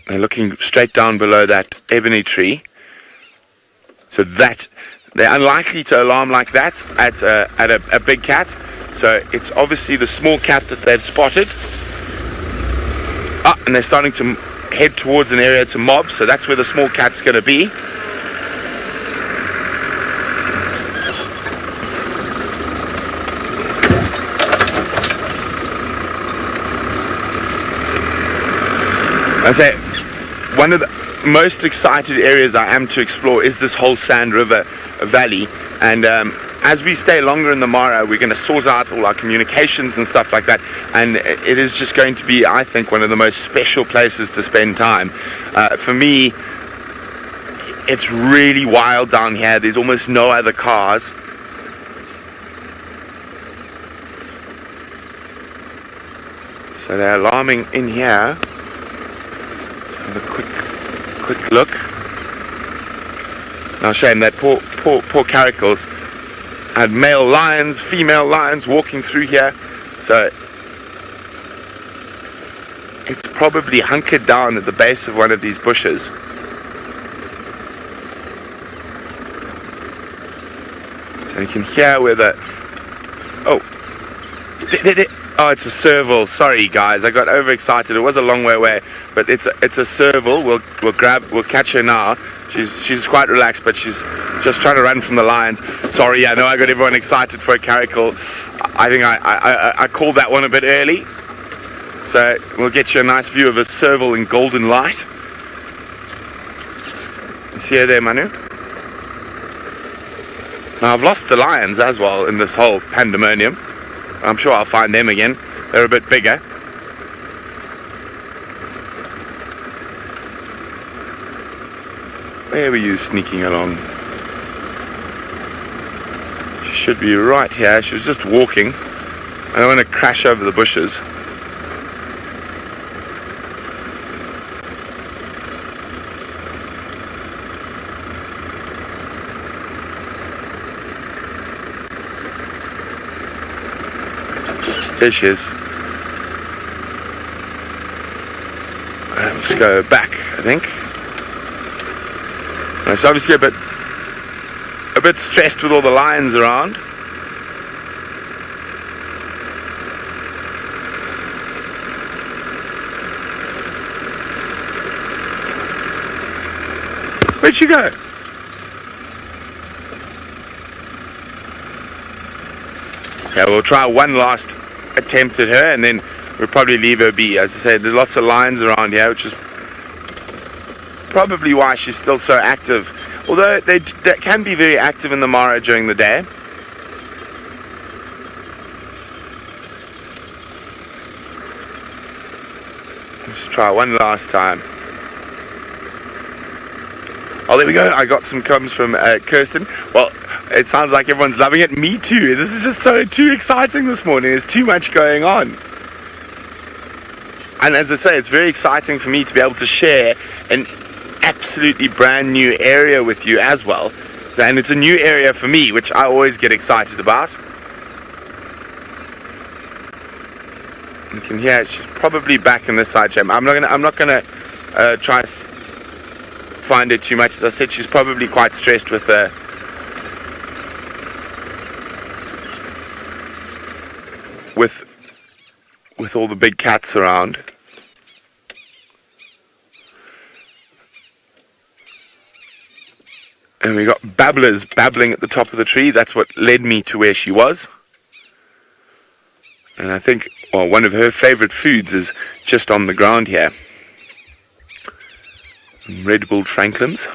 They're looking straight down below that ebony tree. So that they're unlikely to alarm like that at a big cat. So it's obviously the small cat that they've spotted. And they're starting to head towards an area to mob. So that's where the small cat's going to be. I say, one of the most excited areas I am to explore is this whole Sand River Valley, and as we stay longer in the Mara, we're going to sort out all our communications and stuff like that, and it is just going to be, I think, one of the most special places to spend time. For me, it's really wild down here. There's almost no other cars. So they're alarming in here. Have a quick look. Now, shame that poor caracals had male lions, female lions walking through here, so it's probably hunkered down at the base of one of these bushes. So you can hear where Oh, it's a serval. Sorry, guys, I got overexcited. It was a long way away, but it's a serval. We'll catch her now. She's quite relaxed, but she's just trying to run from the lions. Sorry, I know I got everyone excited for a caracal. I think I called that one a bit early. So we'll get you a nice view of a serval in golden light. You see her there, Manu? Now I've lost the lions as well in this whole pandemonium. I'm sure I'll find them again. They're a bit bigger. Where were you sneaking along? She should be right here. She was just walking. I don't want to crash over the bushes. There she is. Let's go back, I think. It's obviously a bit stressed with all the lions around. Where'd she go? Yeah, we'll try one last attempt at her, and then we'll probably leave her be. As I said, there's lots of lions around here, which is probably why she's still so active. Although they can be very active in the Mara during the day. Let's try one last time. Oh, there we go. I got some comments from Kirsten. Well, it sounds like everyone's loving it. Me too. This is just too exciting this morning. There's too much going on. And as I say, it's very exciting for me to be able to share an absolutely brand new area with you as well. And it's a new area for me, which I always get excited about. You can hear she's probably back in this side chamber. I'm not gonna try find her too much. As I said, she's probably quite stressed with all the big cats around. And we got babblers babbling at the top of the tree. That's what led me to where she was. And I think, well, one of her favorite foods is just on the ground here. Red-billed francolins.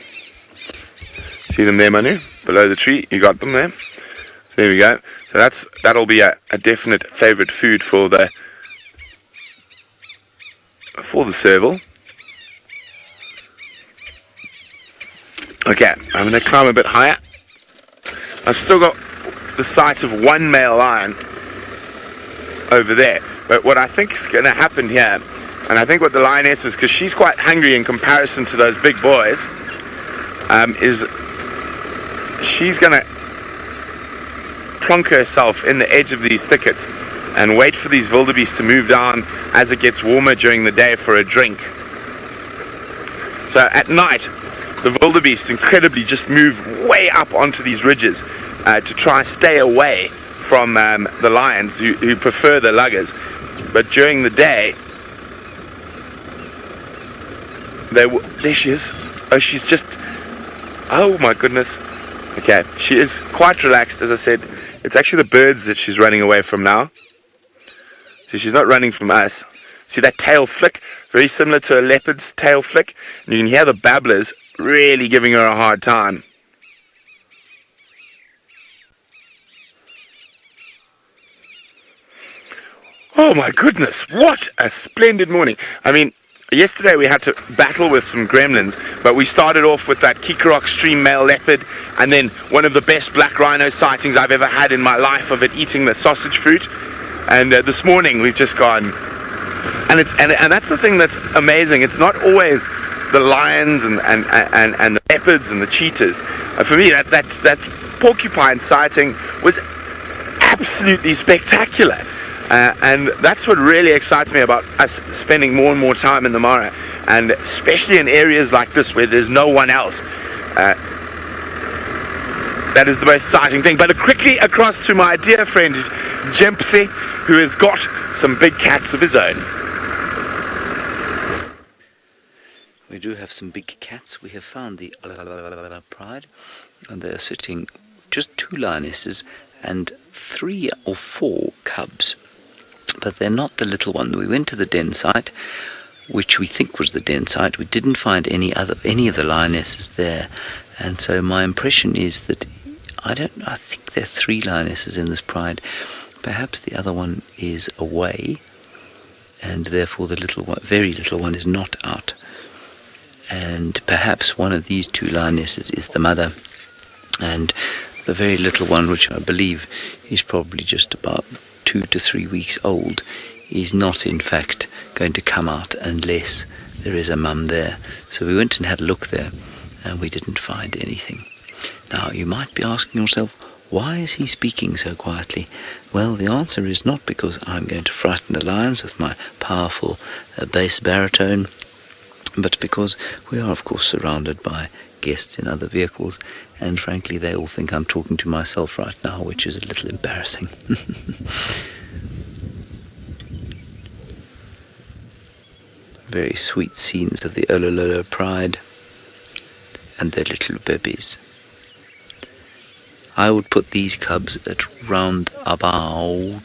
See them there, Manu? Below the tree. You got them there. So there we go. So that'll be a definite favorite food for the serval. Okay, I'm going to climb a bit higher. I've still got the sight of one male lion over there. But what I think is going to happen here, and I think what the lioness is, because she's quite hungry in comparison to those big boys, is she's going to plonk herself in the edge of these thickets and wait for these wildebeest to move down as it gets warmer during the day for a drink. So at night, the wildebeest incredibly just move way up onto these ridges to try stay away from the lions who prefer the luggers. But during the day, there she is. Oh, she's just, oh my goodness. Okay, she is quite relaxed. As I said, it's actually the birds that she's running away from now. So she's not running from us. See that tail flick? Very similar to a leopard's tail flick. And you can hear the babblers really giving her a hard time. Oh my goodness, what a splendid morning. I mean, yesterday we had to battle with some gremlins, but we started off with that Kruger stream male leopard, and then one of the best black rhino sightings I've ever had in my life of it eating the sausage fruit. And this morning we've just gone, and that's the thing that's amazing. It's not always the lions and the leopards and the cheetahs. For me, that porcupine sighting was absolutely spectacular. And that's what really excites me about us spending more and more time in the Mara, and especially in areas like this where there's no one else. That is the most exciting thing. But quickly across to my dear friend Jempsy, who has got some big cats of his own. We do have some big cats. We have found the pride, and they're sitting just 2 lionesses and 3 or 4 cubs. But they're not the little one. We went to the den site, which we think was the den site. We didn't find any of the lionesses there, and so my impression is that I think there are 3 lionesses in this pride. Perhaps the other one is away, and therefore the little one, very little one, is not out. And perhaps one of these 2 lionesses is the mother, and the very little one, which I believe is probably just about 2 to 3 weeks old, is not in fact going to come out unless there is a mum there. So we went and had a look there, and we didn't find anything. Now you might be asking yourself, why is he speaking so quietly? Well, the answer is not because I'm going to frighten the lions with my powerful bass baritone, but because we are of course surrounded by guests in other vehicles, and frankly they all think I'm talking to myself right now, which is a little embarrassing. Very sweet scenes of the Olololo pride and their little babies. I would put these cubs at round about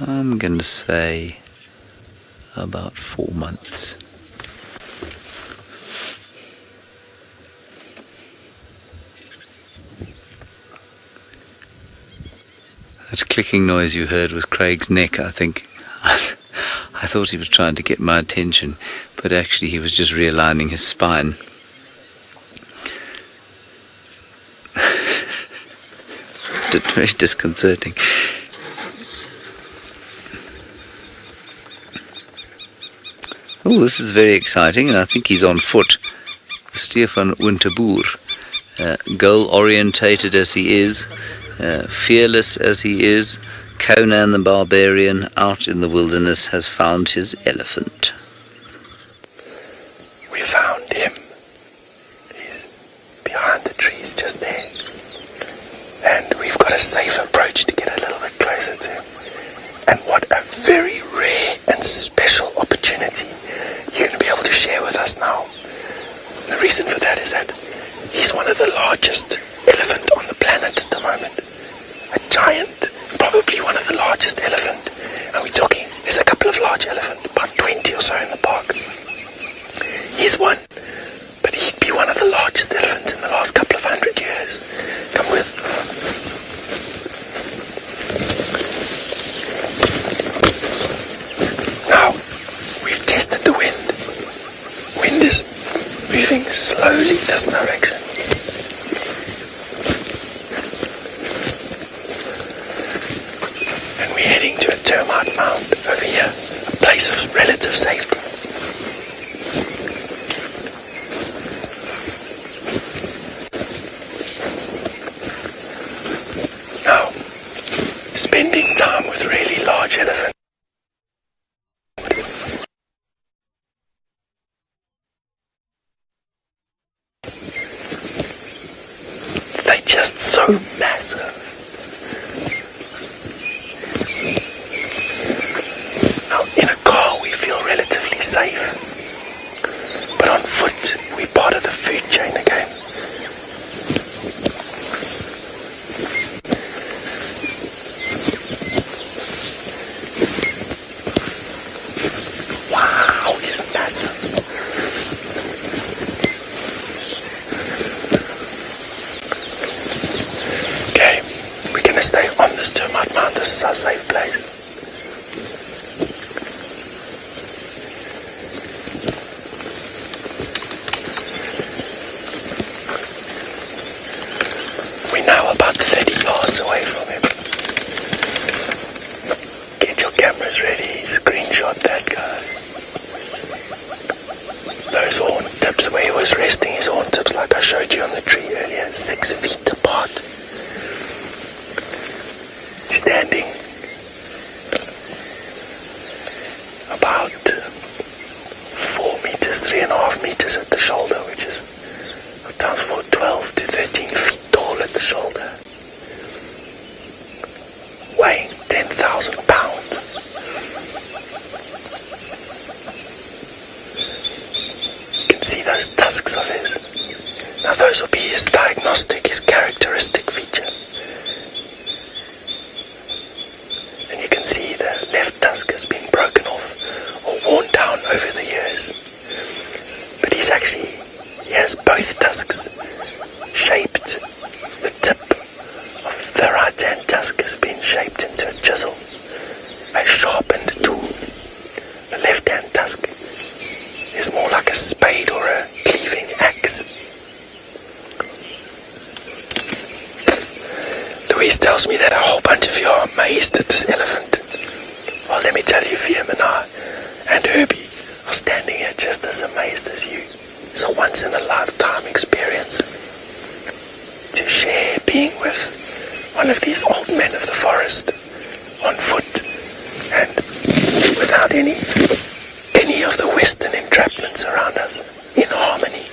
I'm going to say about 4 months. That clicking noise you heard was Craig's neck, I think. I thought he was trying to get my attention, but actually he was just realigning his spine. Very disconcerting. Oh, this is very exciting, and I think he's on foot. Stefan Winterboer, goal-orientated as he is, fearless as he is, Conan the Barbarian out in the wilderness has found his elephant. We found him. He's behind the trees just there. And we've got a safe approach to get a little bit closer to him. And what a very rare and special opportunity you're going to be able to share with us now. The reason for that is that he's one of the largest elephant on the planet at the moment. A giant, probably one of the largest elephant. And we're talking, there's a couple of large elephant, about 20 or so in the park. He's one, but he'd be one of the largest elephants in the last couple of 100 years. Come with. Now, we've tested the wind. Wind is moving slowly this direction. And we're heading to a termite mound over here, a place of relative safety. Now, spending time with really large elephants. They're just so massive. Now, in a car we feel relatively safe, but on foot we're part of the food chain again. Wow, he's massive. Okay, we're gonna stay on this termite mound. This is our safe place. We're now about 30 yards away from him. Get your cameras ready, screenshot that guy. Those horn tips where he was resting, his horn tips like I showed you on the tree earlier, 6 feet apart. He's standing about 4 meters, 3.5 meters at the shoulder, which is Sometimes for 12 to 13 feet tall at the shoulder, weighing 10,000 pounds. You can see those tusks of his. Now those will be his diagnostic, his characteristic feature. And you can see the left tusk has been broken off or worn down over the years. But he has both tusks shaped. The tip of the right hand tusk has been shaped into a chisel, a sharpened tool. The left hand tusk is more like a spade or a cleaving axe. Louise tells me that a whole bunch of you are amazed at this elephant. Well, let me tell you, Viam and I and Herbie are standing here just as amazed as you. It's a once in a lifetime experience to share being with one of these old men of the forest on foot and without any of the Western entrapments around us, in harmony.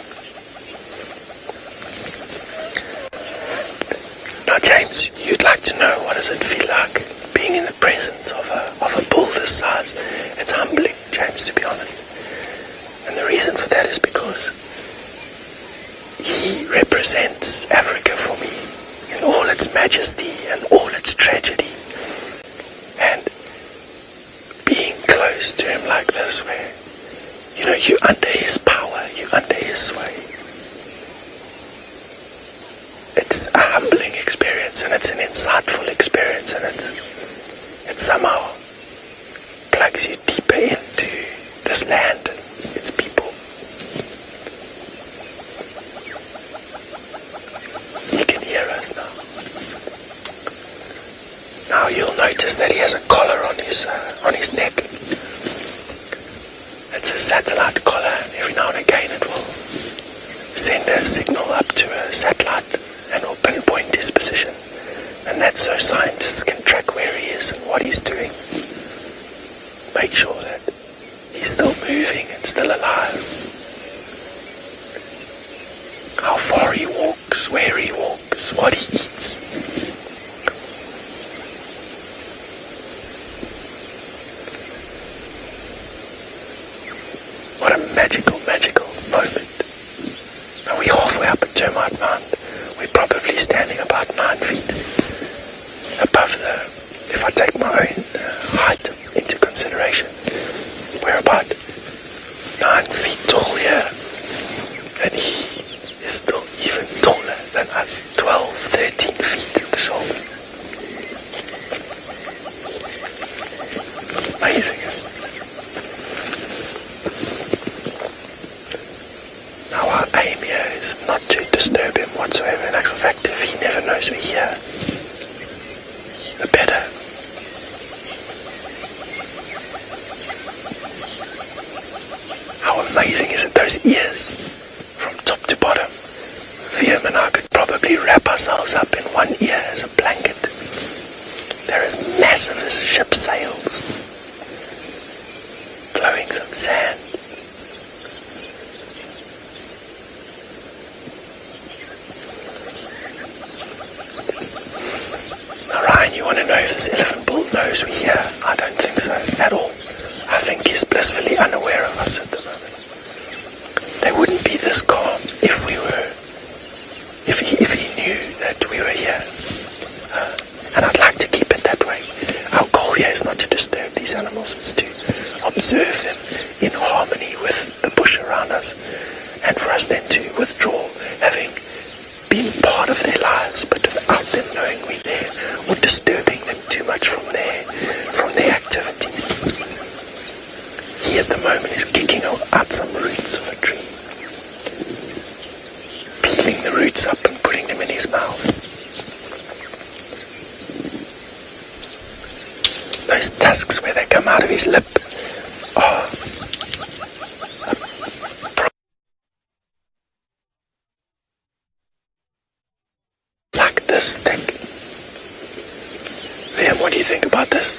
Now, James, you'd like to know, what does it feel like being in the presence of a bull this size? It's humbling, James, to be honest. And the reason for that is because he represents Africa for me in all its majesty and all its tragedy. And being close to him like this, where, you're under his power, you're under his sway. It's a humbling experience, and it's an insightful experience, and it somehow plugs you deeper into this land and its people. He can hear us now. Now you'll notice that he has a collar on his neck. It's a satellite collar, and every now and again it will send a signal up to a satellite and will pinpoint his position, and that's so scientists can track where he is and what he's doing. Make sure that he's still moving and still alive. How far he walks, where he walks, what he eats. What a magical, magical moment. Now we're halfway up a termite mound. We're probably standing about 9 feet above if I take my own height into consideration, we're about 9 feet tall here, and he is still even taller than us, 12, 13 feet at the shoulder. Amazing. Now our aim here is not to disturb him whatsoever. In actual fact, if he never knows we're here, the better. How amazing is it, those ears from top to bottom. Viam and I could probably wrap ourselves up in one ear as a blanket. They're as massive as ship sails, blowing some sand. Now Ryan, you want to know if this elephant bull knows we're here? I don't think so at all. I think he's blissfully unaware of us at the moment. They wouldn't be this calm if he knew that we were here. And I'd like to keep it that way. Our goal here is not to disturb these animals, it's to observe them in harmony with the bush around us, and for us then to withdraw, having been part of their lives, but without them knowing we're there, or disturbing them too much from their activities. He at the moment is kicking out some roots of a tree, peeling the roots up and putting them in his mouth. Those tusks where they come out of his lip are like this thick. Liam, what do you think about this?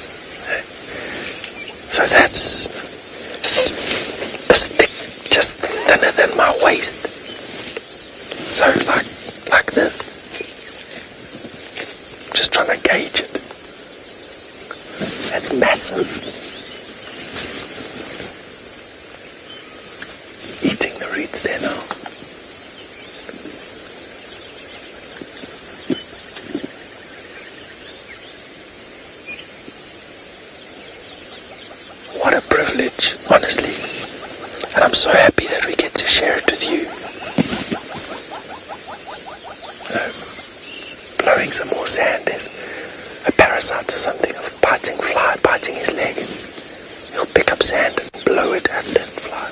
So that's this thick, just thinner than my waist. So like this. Just trying to gauge it. That's massive. Eating the roots there now. What a privilege, honestly. And I'm so happy that we get to share it with you. Blowing some more sand. There's a parasite or something of biting fly, biting his leg. He'll pick up sand and blow it at that fly.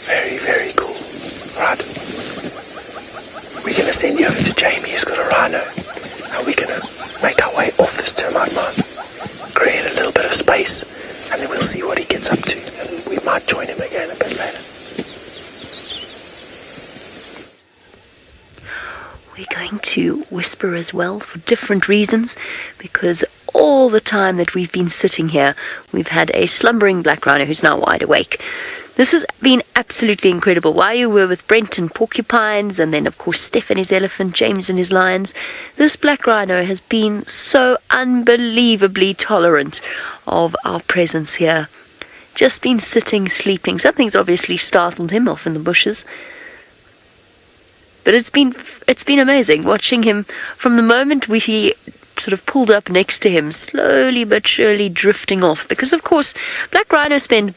Very, very cool. Right. We're going to send you over to Jamie, who's got a rhino. And we're going to make our way off this termite mound. Create a little bit of space. And then we'll see what he gets up to. And we might join him again a bit later. We're going to whisper as well for different reasons, because all the time that we've been sitting here, we've had a slumbering black rhino who's now wide awake. This has been absolutely incredible. While you were with Brent and porcupines, and then of course Steph and his elephant, James and his lions, this black rhino has been so unbelievably tolerant of our presence here. Just been sitting, sleeping. Something's obviously startled him off in the bushes. But it's been amazing watching him from the moment he sort of pulled up next to him, slowly but surely drifting off. Because of course, black rhinos spend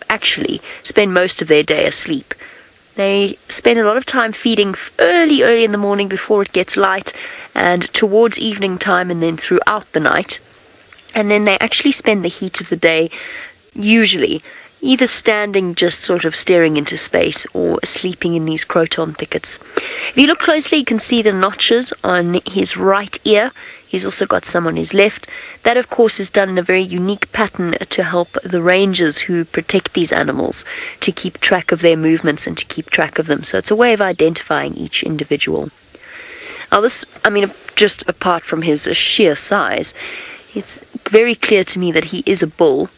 most of their day asleep. They spend a lot of time feeding early in the morning before it gets light, and towards evening time, and then throughout the night. And then they actually spend the heat of the day, usually, either standing just sort of staring into space or sleeping in these croton thickets. If you look closely, you can see the notches on his right ear. He's also got some on his left. That, of course, is done in a very unique pattern to help the rangers who protect these animals to keep track of their movements and to keep track of them. So it's a way of identifying each individual. Now this, just apart from his sheer size, it's very clear to me that he is a bull.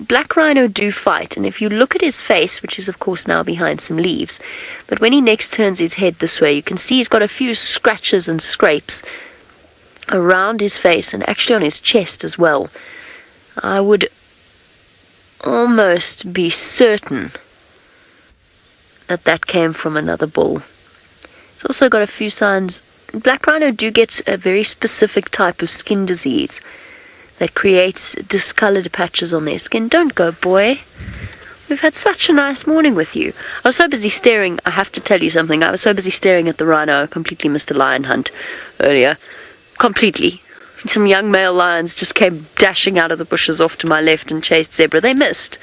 Black rhino do fight, and if you look at his face, which is of course now behind some leaves, but when he next turns his head this way, you can see he's got a few scratches and scrapes around his face and actually on his chest as well. I would almost be certain that came from another bull. He's also got a few signs. Black rhino do get a very specific type of skin disease that creates discolored patches on their skin. Don't go, boy. We've had such a nice morning with you. I was so busy staring, I have to tell you something. I was so busy staring at the rhino, I completely missed a lion hunt earlier. Completely. Some young male lions just came dashing out of the bushes off to my left and chased zebra. They missed.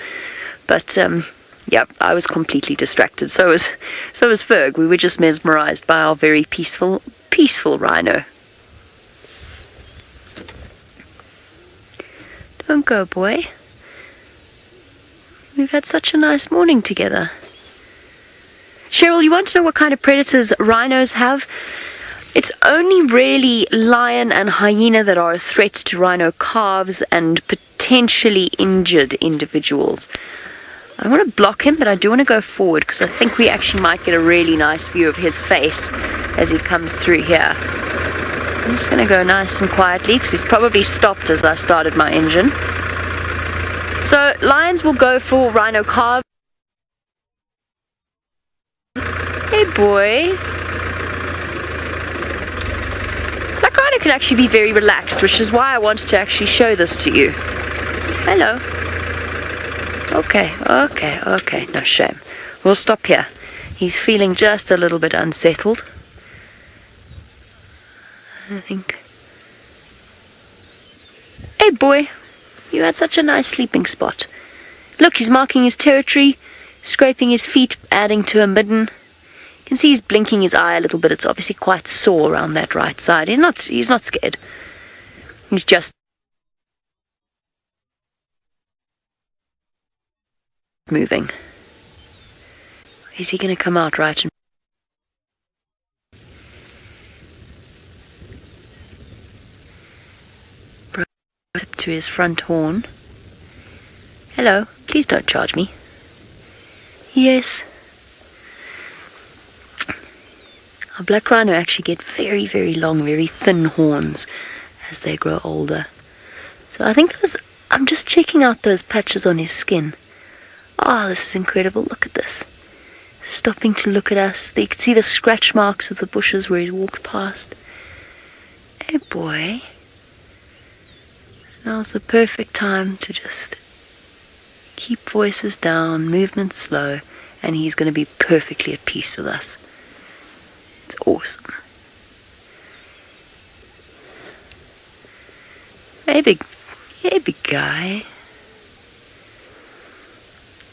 But, I was completely distracted. So was Ferg. We were just mesmerized by our very peaceful rhino. Don't go, boy. We've had such a nice morning together. Cheryl, you want to know what kind of predators rhinos have? It's only really lion and hyena that are a threat to rhino calves and potentially injured individuals. I don't want to block him, but I do want to go forward because I think we actually might get a really nice view of his face as he comes through here. I'm just going to go nice and quietly because he's probably stopped as I started my engine. So lions will go for rhino calves. Hey boy. Black rhino can actually be very relaxed, which is why I wanted to actually show this to you. Hello. Okay, no shame. We'll stop here. He's feeling just a little bit unsettled, I think. Hey boy, you had such a nice sleeping spot. Look, he's marking his territory, scraping his feet, adding to a midden. You can see he's blinking his eye a little bit. It's obviously quite sore around that right side. He's not scared. He's just moving. Is he going to come out right and up to his front horn? Hello, please don't charge me. Yes. Our black rhino actually get very, very long, very thin horns as they grow older. So I think I'm just checking out those patches on his skin. Oh, this is incredible. Look at this. Stopping to look at us. You can see the scratch marks of the bushes where he's walked past. Hey boy. Now's the perfect time to just keep voices down, movement slow, and he's going to be perfectly at peace with us. It's awesome. Hey big guy.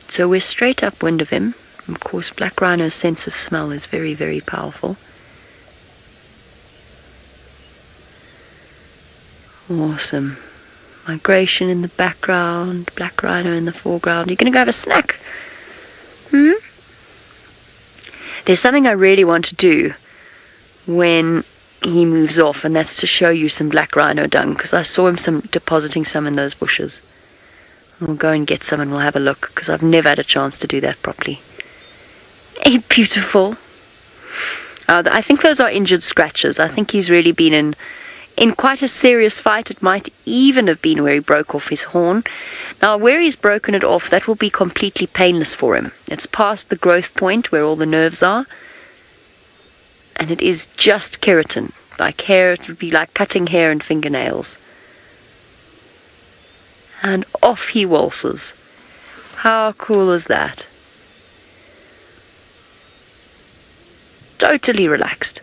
So we're straight upwind of him. Of course, black rhino's sense of smell is very, very powerful. Awesome. Migration in the background, black rhino in the foreground. You're going to go have a snack? There's something I really want to do when he moves off, and that's to show you some black rhino dung, because I saw him depositing some in those bushes. We'll go and get some and we'll have a look, because I've never had a chance to do that properly. Hey, beautiful. I think those are injured scratches. I think he's really been in quite a serious fight. It might even have been where he broke off his horn. Now, where he's broken it off, that will be completely painless for him. It's past the growth point where all the nerves are. And it is just keratin. Like hair, it would be like cutting hair and fingernails. And off he waltzes. How cool is that? Totally relaxed.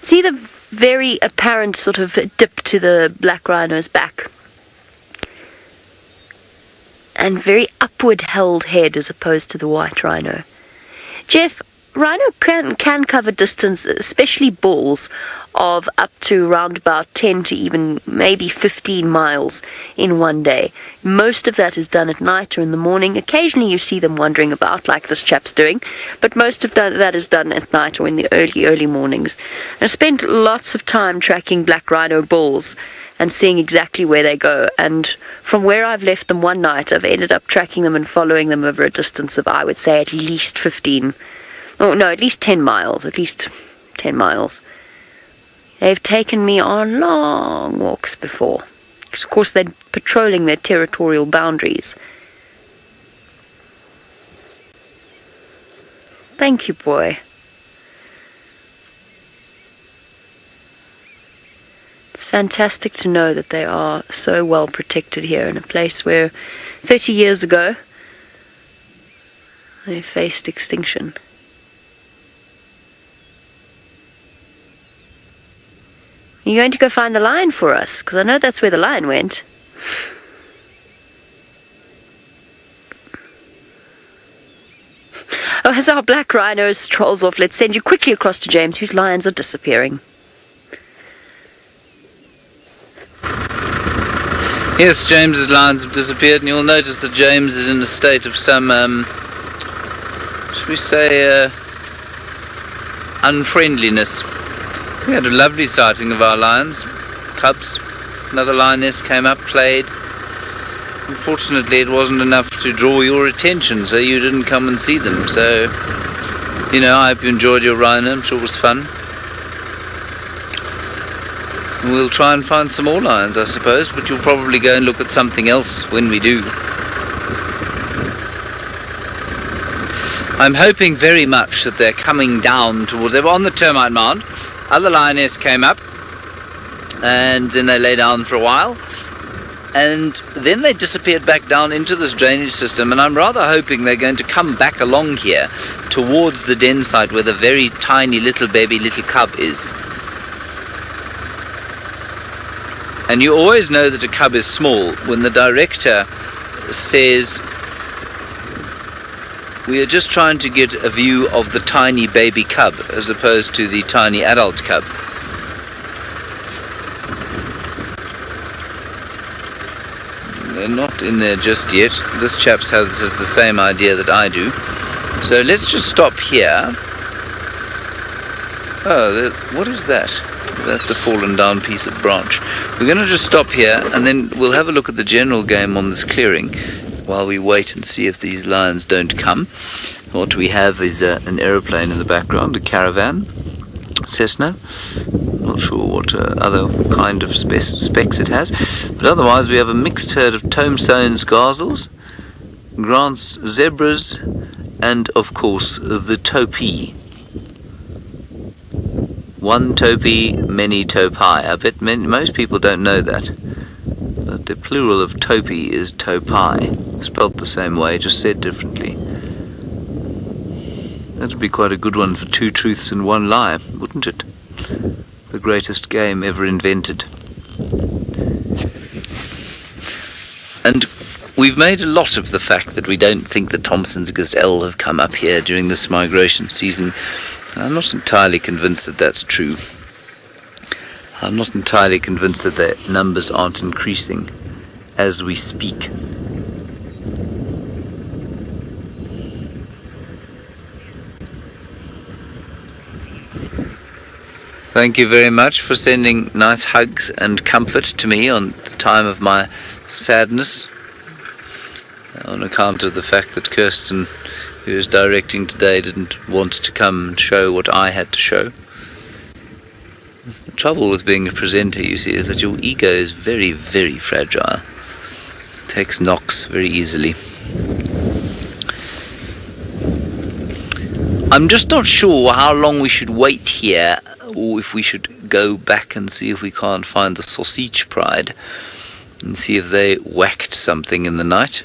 See the very apparent sort of dip to the black rhino's back? And very upward held head as opposed to the white rhino. Jeff, rhino can cover distance, especially bulls, of up to around about 10 to even maybe 15 miles in one day. Most of that is done at night or in the morning. Occasionally you see them wandering about like this chap's doing, but most of that is done at night or in the early mornings. I spent lots of time tracking black rhino bulls and seeing exactly where they go, and from where I've left them one night, I've ended up tracking them and following them over a distance of, I would say, at least 15. Oh, no, at least 10 miles. At least 10 miles. They've taken me on long walks before. Of course, they're patrolling their territorial boundaries. Thank you, boy. It's fantastic to know that they are so well protected here in a place where 30 years ago they faced extinction. Are you going to go find the lion for us? Because I know that's where the lion went. Oh, as our black rhino strolls off, let's send you quickly across to James, whose lions are disappearing. Yes, James's lions have disappeared, and you'll notice that James is in a state of some, should we say, unfriendliness. We had a lovely sighting of our lions, cubs. Another lioness came up, played. Unfortunately, it wasn't enough to draw your attention, so you didn't come and see them. So, you know, I hope you enjoyed your rhino. I'm sure it was fun. We'll try and find some more lions, I suppose, but you'll probably go and look at something else when we do. I'm hoping very much that they're coming down towards... They were on the termite mound. Other lioness came up, and then they lay down for a while, and then they disappeared back down into this drainage system, and I'm rather hoping they're going to come back along here towards the den site where the very tiny little cub is. And you always know that a cub is small when the director says, we are just trying to get a view of the tiny baby cub as opposed to the tiny adult cub. They're not in there just yet. This chap has the same idea that I do. So let's just stop here. Oh, what is that? That's a fallen down piece of branch. We're going to just stop here and then we'll have a look at the general game on this clearing. while we wait and see if these lions don't come. What we have is an aeroplane in the background, a caravan, Cessna. Not sure what other kind of specs it has, but otherwise we have a mixed herd of tombstones, gazelles, Grant's zebras, and of course the topi. One topi, many topi. I bet most people don't know that. But the plural of topi is topi, spelt the same way, just said differently. That would be quite a good one for 2 truths and 1 lie, wouldn't it? The greatest game ever invented. And we've made a lot of the fact that we don't think the Thompson's gazelle have come up here during this migration season. I'm not entirely convinced that that's true. I'm not entirely convinced that their numbers aren't increasing as we speak. Thank you very much for sending nice hugs and comfort to me on the time of my sadness, on account of the fact that Kirsten, who is directing today, didn't want to come and show what I had to show. The trouble with being a presenter, you see, is that your ego is very, very fragile. It takes knocks very easily. I'm just not sure how long we should wait here, or if we should go back and see if we can't find the sausage pride and see if they whacked something in the night.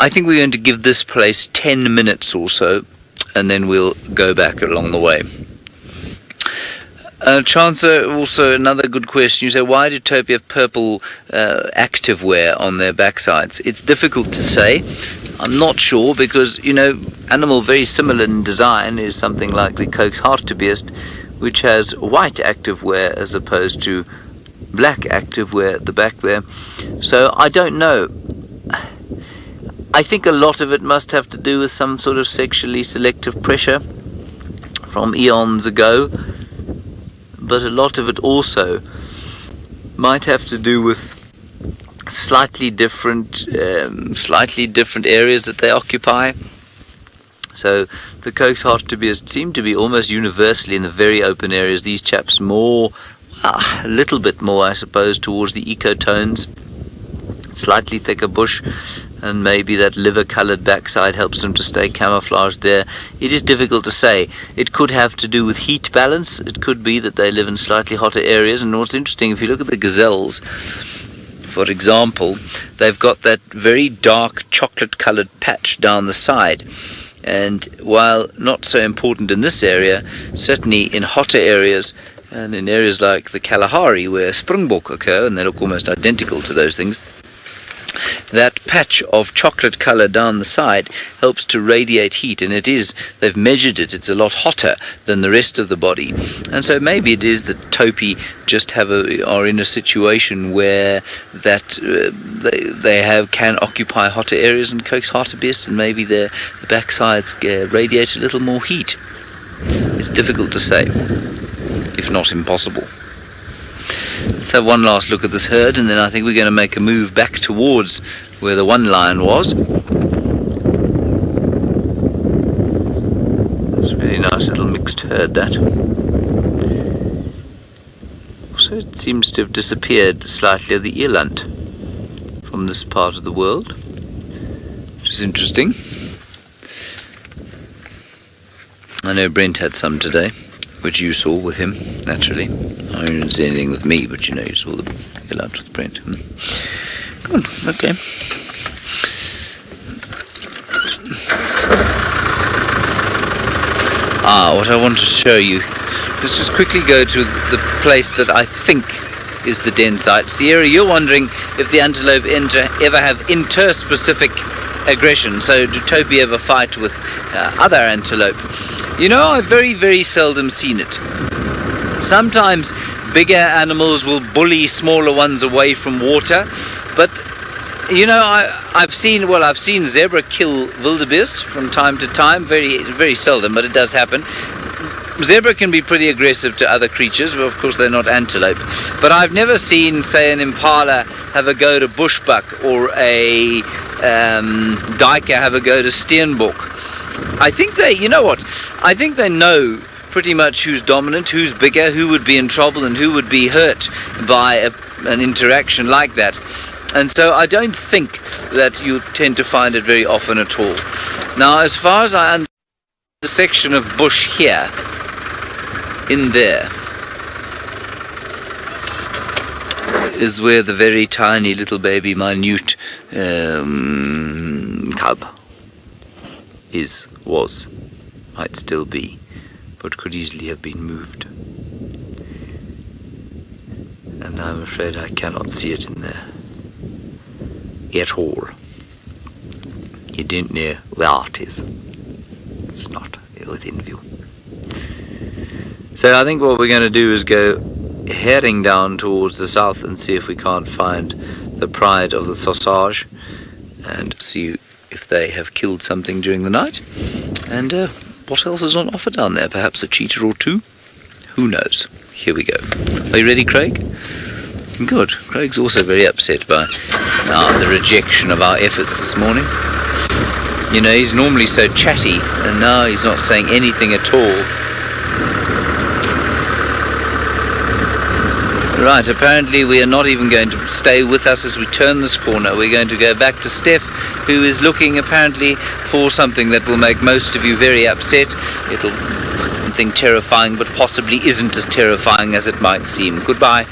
I think we're going to give this place 10 minutes or so, and then we'll go back along the way. Chancellor, also another good question. You say, why do topi have purple active wear on their backsides? It's difficult to say. I'm not sure, because, you know, animal very similar in design is something like the Coke's hartebeest, which has white active wear as opposed to black active wear at the back there. So I don't know. I think a lot of it must have to do with some sort of sexually selective pressure from eons ago, but a lot of it also might have to do with slightly different areas that they occupy. So the Coke's hartebeest seem to be almost universally in the very open areas. These chaps more, a little bit more, I suppose, towards the ecotones, slightly thicker bush, and maybe that liver-coloured backside helps them to stay camouflaged there. It is difficult to say. It could have to do with heat balance. It could be that they live in slightly hotter areas. And what's interesting, if you look at the gazelles, for example, they've got that very dark chocolate-coloured patch down the side. And while not so important in this area, certainly in hotter areas, and in areas like the Kalahari where springbok occur, and they look almost identical to those things, that patch of chocolate color down the side helps to radiate heat, and they've measured it, it's a lot hotter than the rest of the body. And so maybe it is that topi just are in a situation where that they can occupy hotter areas, and Coke's hartebeest, and maybe the backsides radiate a little more heat. It's difficult to say, if not impossible. Let's have one last look at this herd, and then I think we're going to make a move back towards where the one lion was. It's a really nice little mixed herd, that. Also, it seems to have disappeared slightly of the eland from this part of the world, which is interesting. I know Brent had some today, which you saw with him, naturally. I didn't see anything with me, but you know, you saw the eland with Brent. Good, okay. What I want to show you, let's just quickly go to the place that I think is the den site. Sierra, you're wondering if the antelope ever have interspecific aggression, so do topi ever fight with other antelope? You know, I've very, very seldom seen it. Sometimes bigger animals will bully smaller ones away from water, but you know, I've seen zebra kill wildebeest from time to time, very, very seldom, but it does happen. Zebra can be pretty aggressive to other creatures, but of course they're not antelope. But I've never seen, say, an impala have a go to bushbuck, or a duiker have a go to steenbok. I think they, you know what, I think they know pretty much who's dominant, who's bigger, who would be in trouble, and who would be hurt by an interaction like that. And so I don't think that you tend to find it very often at all. Now, as far as I understand, the section of bush here, in there, is where the very tiny little baby minute cub was, might still be, but could easily have been moved. And I'm afraid I cannot see it in there at all. You don't know where it is. It's not within view. So I think what we're going to do is go heading down towards the south and see if we can't find the pride of the sausage, and see if they have killed something during the night, and what else is on offer down there. Perhaps a cheetah or two, who knows. Here we go. Are you ready, Craig? Good. Craig's also very upset by the rejection of our efforts this morning. You know, he's normally so chatty, and now he's not saying anything at all. Right, apparently we are not even going to stay with us as we turn this corner. We're going to go back to Steph, who is looking apparently for something that will make most of you very upset. It'll be something terrifying, but possibly isn't as terrifying as it might seem. Goodbye.